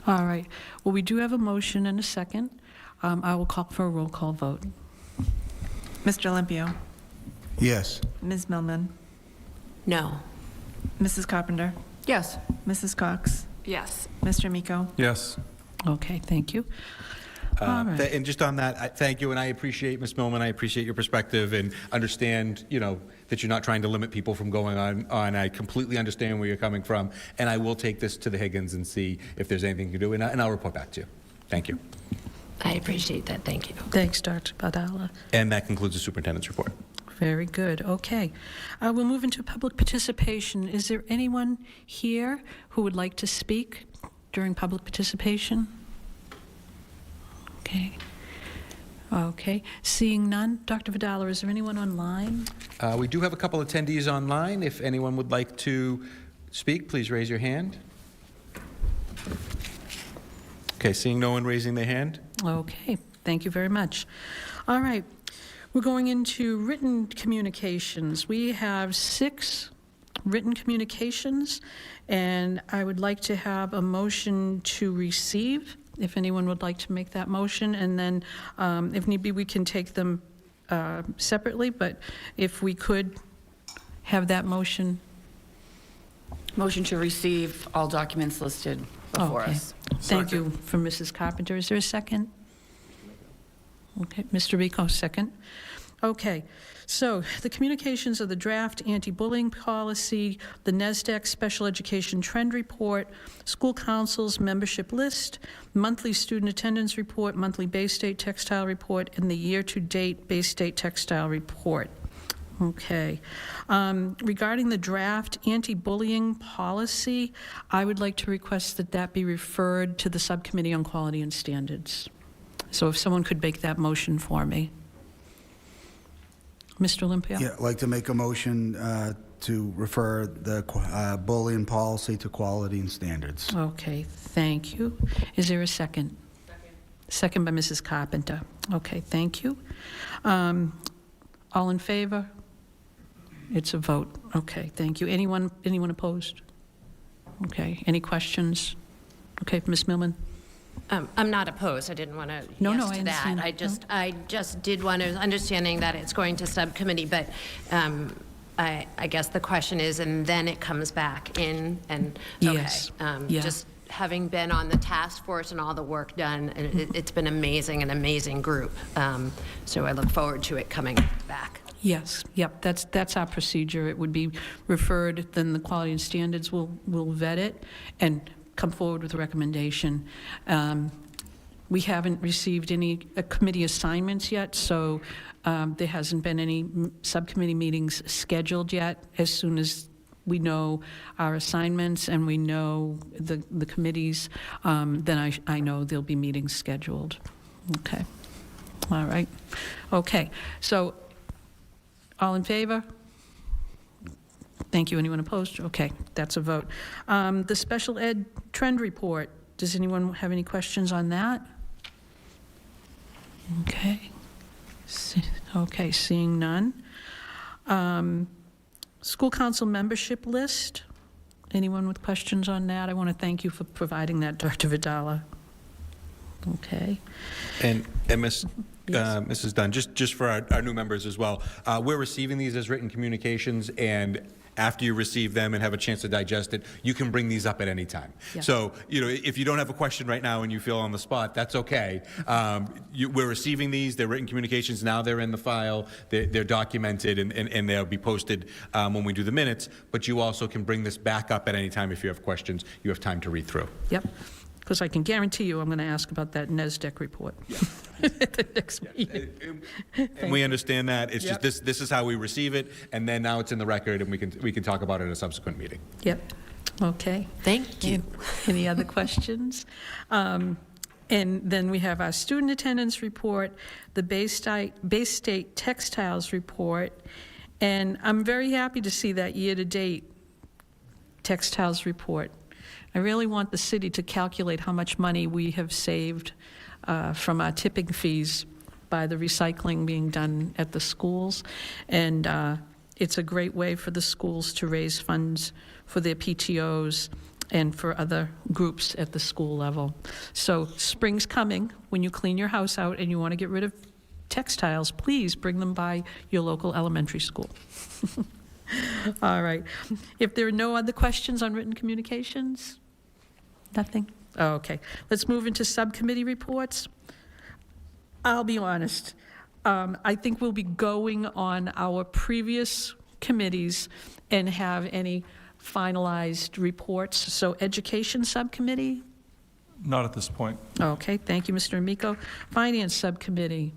All right. Well, we do have a motion and a second. I will call for a roll call vote. Mr. Olympio, Yes. Ms. Millman, No. Mrs. Carpenter, Yes. Mrs. Cox, Yes. Mr. Miko. Yes. Okay, thank you. All right. And just on that, thank you, and I appreciate, Ms. Millman, I appreciate your perspective and understand, that you're not trying to limit people from going on. I completely understand where you're coming from, and I will take this to the Higgins and see if there's anything you can do, and I'll report back to you. Thank you. I appreciate that. Thank you. Thanks, Dr. Badala. And that concludes the superintendent's report. Very good. Okay. We'll move into public participation. Is there anyone here who would like to speak during public participation? Okay. Okay. Seeing none, Dr. Vidala, is there anyone online? We do have a couple attendees online. If anyone would like to speak, please raise your hand. Okay, seeing no one raising their hand. Okay. Thank you very much. All right. We're going into written communications. We have 6 written communications, and I would like to have a motion to receive, if anyone would like to make that motion, and then if need be, we can take them separately, but if we could have that motion. Motion to receive all documents listed before Okay. us. Thank you for Mrs. Carpenter. Is there a second? Okay, Mr. Rico, second. Okay, so the communications of the draft anti-bullying policy, the NESDEC Special Education Trend Report, school council's membership list, monthly student attendance report, monthly Bay State textile report, and the year-to-date Bay State textile report. Okay. Regarding the draft anti-bullying policy, I would like to request that that be referred to the Subcommittee on Quality and Standards. So if someone could make that motion for me. Mr. Olympia? Yeah, I'd like to make a motion to refer the bullying policy to Quality and Standards. Okay, thank you. Is there a second? Second by Mrs. Carpenter. Okay, thank you. All in favor? It's a vote. Okay, thank you. Anyone opposed? Okay, any questions? Okay, Ms. Millman? I'm not opposed. I didn't want to No, yes no, I to that. understand. I just did want to, understanding that it's going to subcommittee, but I guess the question is, and then it comes back in, and okay. Yes. Yeah. Just having been on the task force and all the work done, and it's been amazing, an amazing group. So I look forward to it coming back. Yes, yep, that's our procedure. It would be referred, then the Quality and Standards will vet it and come forward with a recommendation. We haven't received any committee assignments yet, so there hasn't been any subcommittee meetings scheduled yet. As soon as we know our assignments and we know the committees, then I know there'll be meetings scheduled. Okay, all right. Okay, so all in favor? Thank you. Anyone opposed? Okay, that's a vote. The Special Ed Trend Report, does anyone have any questions on that? Okay. Okay, seeing none. School Council membership list, anyone with questions on that? I want to thank you for providing that, Dr. Vidala. Okay. And Mrs. Dunn, just for our new members as well, we're receiving these as written communications, and after you receive them and have a chance to digest it, you can bring these up at any time. Yeah. So, if you don't have a question right now and you feel on the spot, that's okay. We're receiving these, they're written communications, now they're in the file, they're documented, and they'll be posted when we do the minutes, but you also can bring this back up at any time if you have questions, you have time to read through. Yep. Because I can guarantee you I'm going to ask about that NESDEC report at the next meeting. And we understand that. It's just this is how we receive it, and then now it's in the record, and we can talk about it at a subsequent meeting. Yep. Okay. Thank you. Any other questions? And then we have our student attendance report, the Bay State Textiles report, and I'm very happy to see that year-to-date textiles report. I really want the city to calculate how much money we have saved from our tipping fees by the recycling being done at the schools, and it's a great way for the schools to raise funds for their PTOs and for other groups at the school level. So spring's coming. When you clean your house out and you want to get rid of textiles, please bring them by your local elementary school. All right. If there are no other questions on written communications? Nothing? Oh, okay. Let's move into subcommittee reports. I'll be honest. I think we'll be going on our previous committees and have any finalized reports. So education subcommittee? Not at this point. Okay, thank you, Mr. Amico. Finance subcommittee?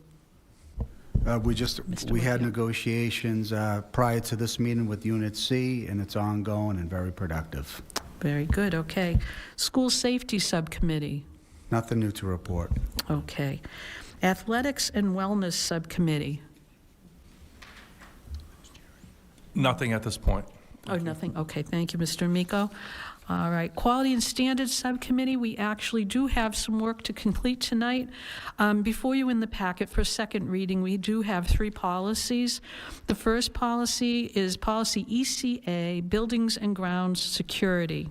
We had negotiations prior to this meeting with Unit C, and it's ongoing and very productive. Very good, okay. School safety subcommittee? Nothing new to report. Okay. Athletics and wellness subcommittee? Nothing at this point. Oh, nothing, okay, thank you, Mr. Amico. All right, Quality and Standards Subcommittee, we actually do have some work to complete tonight. Before you in the packet for second reading, we do have 3 policies. The first policy is Policy ECA, Buildings and Grounds Security.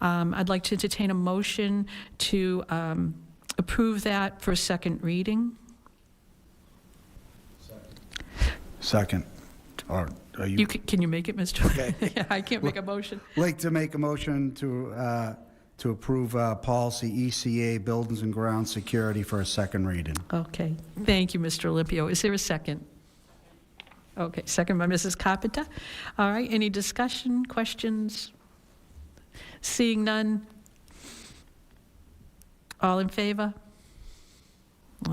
I'd like to entertain a motion to approve that for second reading. Second. Or are you? Can you make it, Mr.? Okay. I can't make a motion. Like to make a motion to approve policy ECA, Buildings and Ground Security for a second reading. Okay, thank you, Mr. Olympio. Is there a second? Okay, second by Mrs. Carpenter. All right, any discussion, questions? Seeing none? All in favor?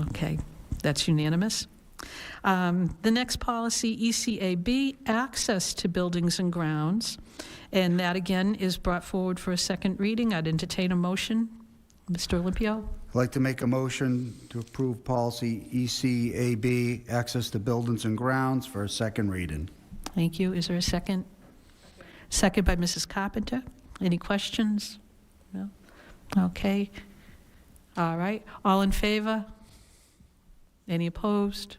Okay, that's unanimous. The next policy, ECAB, access to buildings and grounds, and that again is brought forward for a second reading. I'd entertain a motion. Mr. Olympio? I'd like to make a motion to approve policy ECAB, access to buildings and grounds for a second reading. Thank you. Is there a second? Second by Mrs. Carpenter. Any questions? No? Okay. All right. All in favor? Any opposed?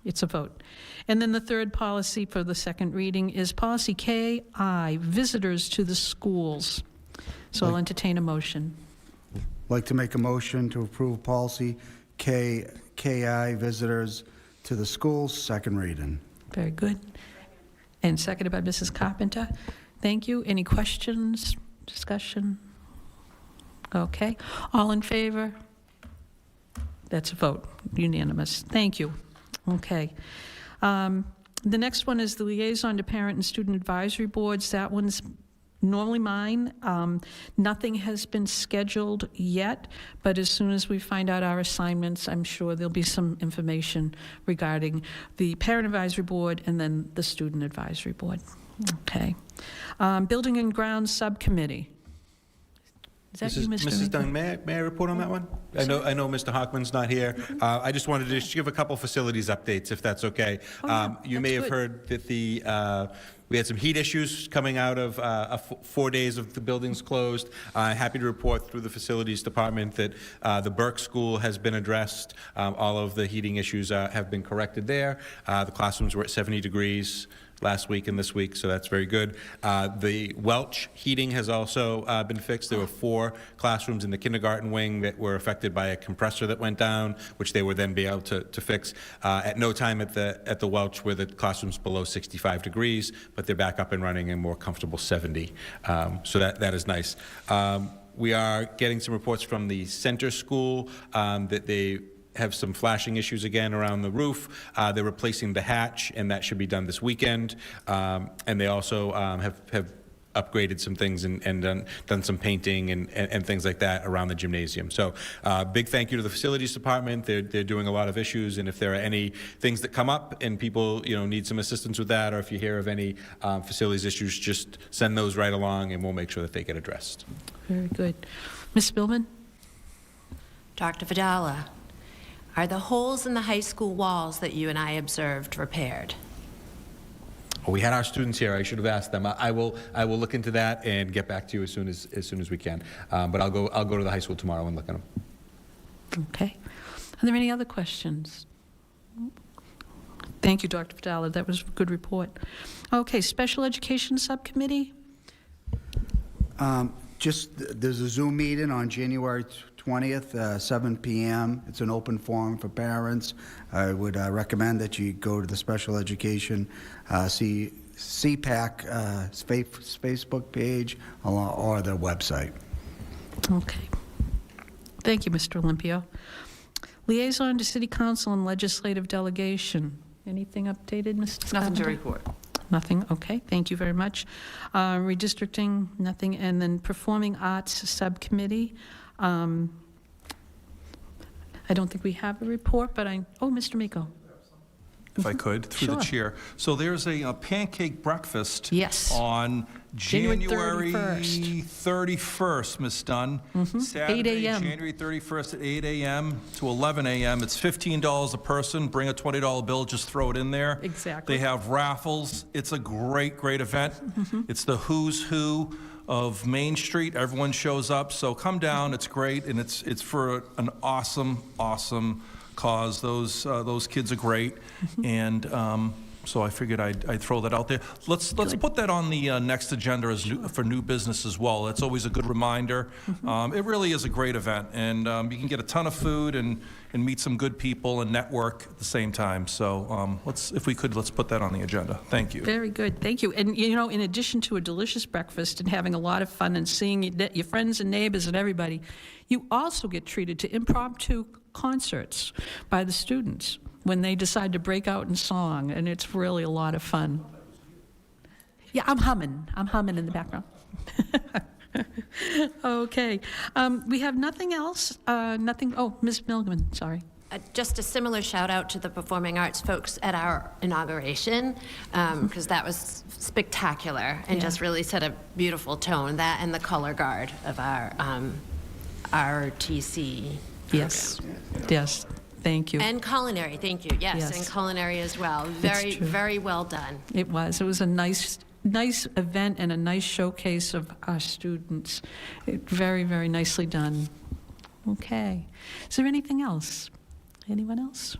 It's a vote. And then the third policy for the second reading is policy KI, visitors to the schools. So I'll entertain a motion. I'd like to make a motion to approve policy KI, visitors to the schools, second reading. Very good. And seconded by Mrs. Carpenter. Thank you. Any questions, discussion? Okay. All in favor? That's a vote. Unanimous. Thank you. Okay. The next one is the liaison to parent and student advisory boards. That one's normally mine. Nothing has been scheduled yet, but as soon as we find out our assignments, I'm sure there'll be some information regarding the parent advisory board and then the student advisory board. Okay. Building and grounds subcommittee. Is that you, Mr. Mrs. Dunn, may I report on that one? I know Mr. Hockman's not here. I just wanted to just give a couple facilities updates, if that's okay. You may have heard that we had some heat issues coming out of 4 days of the buildings closed. Happy to report through the facilities department that the Burke School has been addressed. All of the heating issues have been corrected there. The classrooms were at 70 degrees last week and this week, so that's very good. The Welch heating has also been fixed. There were 4 classrooms in the kindergarten wing that were affected by a compressor that went down, which they were then be able to fix. At no time at the Welch were the classrooms below 65 degrees, but they're back up and running in more comfortable 70. So that is nice. We are getting some reports from the center school that they have some flashing issues again around the roof. They're replacing the hatch, and that should be done this weekend. And they also have upgraded some things and done some painting and things like that around the gymnasium. So big thank you to the facilities department. They're doing a lot of issues, and if there are any things that come up and people need some assistance with that, or if you hear of any facilities issues, just send those right along and we'll make sure that they get addressed. Very good. Ms. Spillman? Dr. Vidala, are the holes in the high school walls that you and I observed repaired? Well, we had our students here. I should have asked them. I will look into that and get back to you as soon as we can. But I'll go to the high school tomorrow and look at them. Okay. Are there any other questions? Thank you, Dr. Vidala. That was a good report. Okay, Special Education Subcommittee? There's a Zoom meeting on January 20th, 7 p.m. It's an open forum for parents. I would recommend that you go to the Special Education CPAC Facebook page or their website. Okay. Thank you, Mr. Olympio. Liaison to City Council and Legislative Delegation. Anything updated, Mr. Nothing to Carpenter? report. Nothing, okay, thank you very much. Redistricting, nothing, and then Performing Arts Subcommittee. I don't think we have a report, but Mr. Miko. If I could, through the Sure. chair. So there's a pancake breakfast Yes. on January January 31st. 31st, Ms. Dunn. 8 Saturday, a.m. January 31st at 8 a.m. to 11 a.m. It's $15 a person. Bring a $20 bill, just throw it in there. Exactly. They have raffles. It's a great event. It's the who's who of Main Street. Everyone shows up, so come down. It's great, and it's for an awesome cause. Those kids are great, and so I figured I'd throw that out there. Let's put that on the next agenda for new business as well. That's always a good reminder. It really is a great event, and you can get a ton of food and meet some good people and network at the same time. So if we could, let's put that on the agenda. Thank you. Very good, thank you. And in addition to a delicious breakfast and having a lot of fun and seeing your friends and neighbors and everybody, you also get treated to impromptu concerts by the students when they decide to break out in song, and it's really a lot of fun. Yeah, I'm humming in the background. Okay, we have nothing else, Ms. Milgman, sorry. Just a similar shout out to the performing arts folks at our inauguration, because that was spectacular and just really set a beautiful tone. That and the color guard of our RTC. Yes, yes, thank you. And culinary, thank you. Yes, and culinary as well. Very, true. very well done. It was a nice event and a nice showcase of our students. Very, very nicely done. Okay. Is there anything else? Anyone else?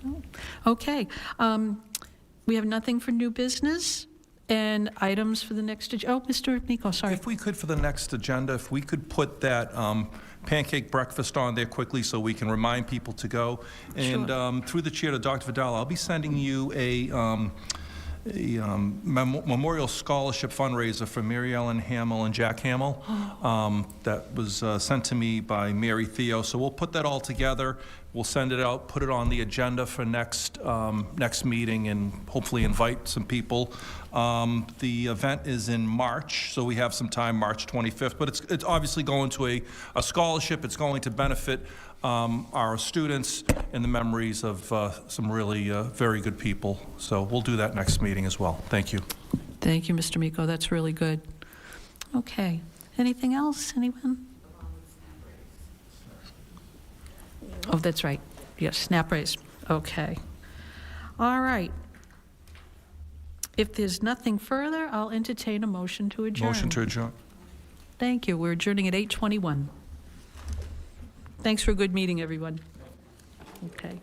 No? Okay. We have nothing for new business and items for the next, Mr. Miko, sorry. If we could, for the next agenda, if we could put that pancake breakfast on there quickly so we can remind people to go. And through the chair to Dr. Vidal, I'll be sending you a memorial scholarship fundraiser for Mary Ellen Hamill and Jack Hamill. That was sent to me by Mary Theo. So we'll put that all together. We'll send it out, put it on the agenda for next meeting, and hopefully invite some people. The event is in March, so we have some time, March 25th. But it's obviously going to a scholarship. It's going to benefit our students and the memories of some really very good people. So we'll do that next meeting as well. Thank you. Thank you, Mr. Miko. That's really good. Okay. Anything else? Anyone? Oh, that's right. Yes, snap raise. Okay. All right. If there's nothing further, I'll entertain a motion to adjourn. Motion to adjourn. Thank you. We're adjourning at 8:21. Thanks for a good meeting, everyone. Okay.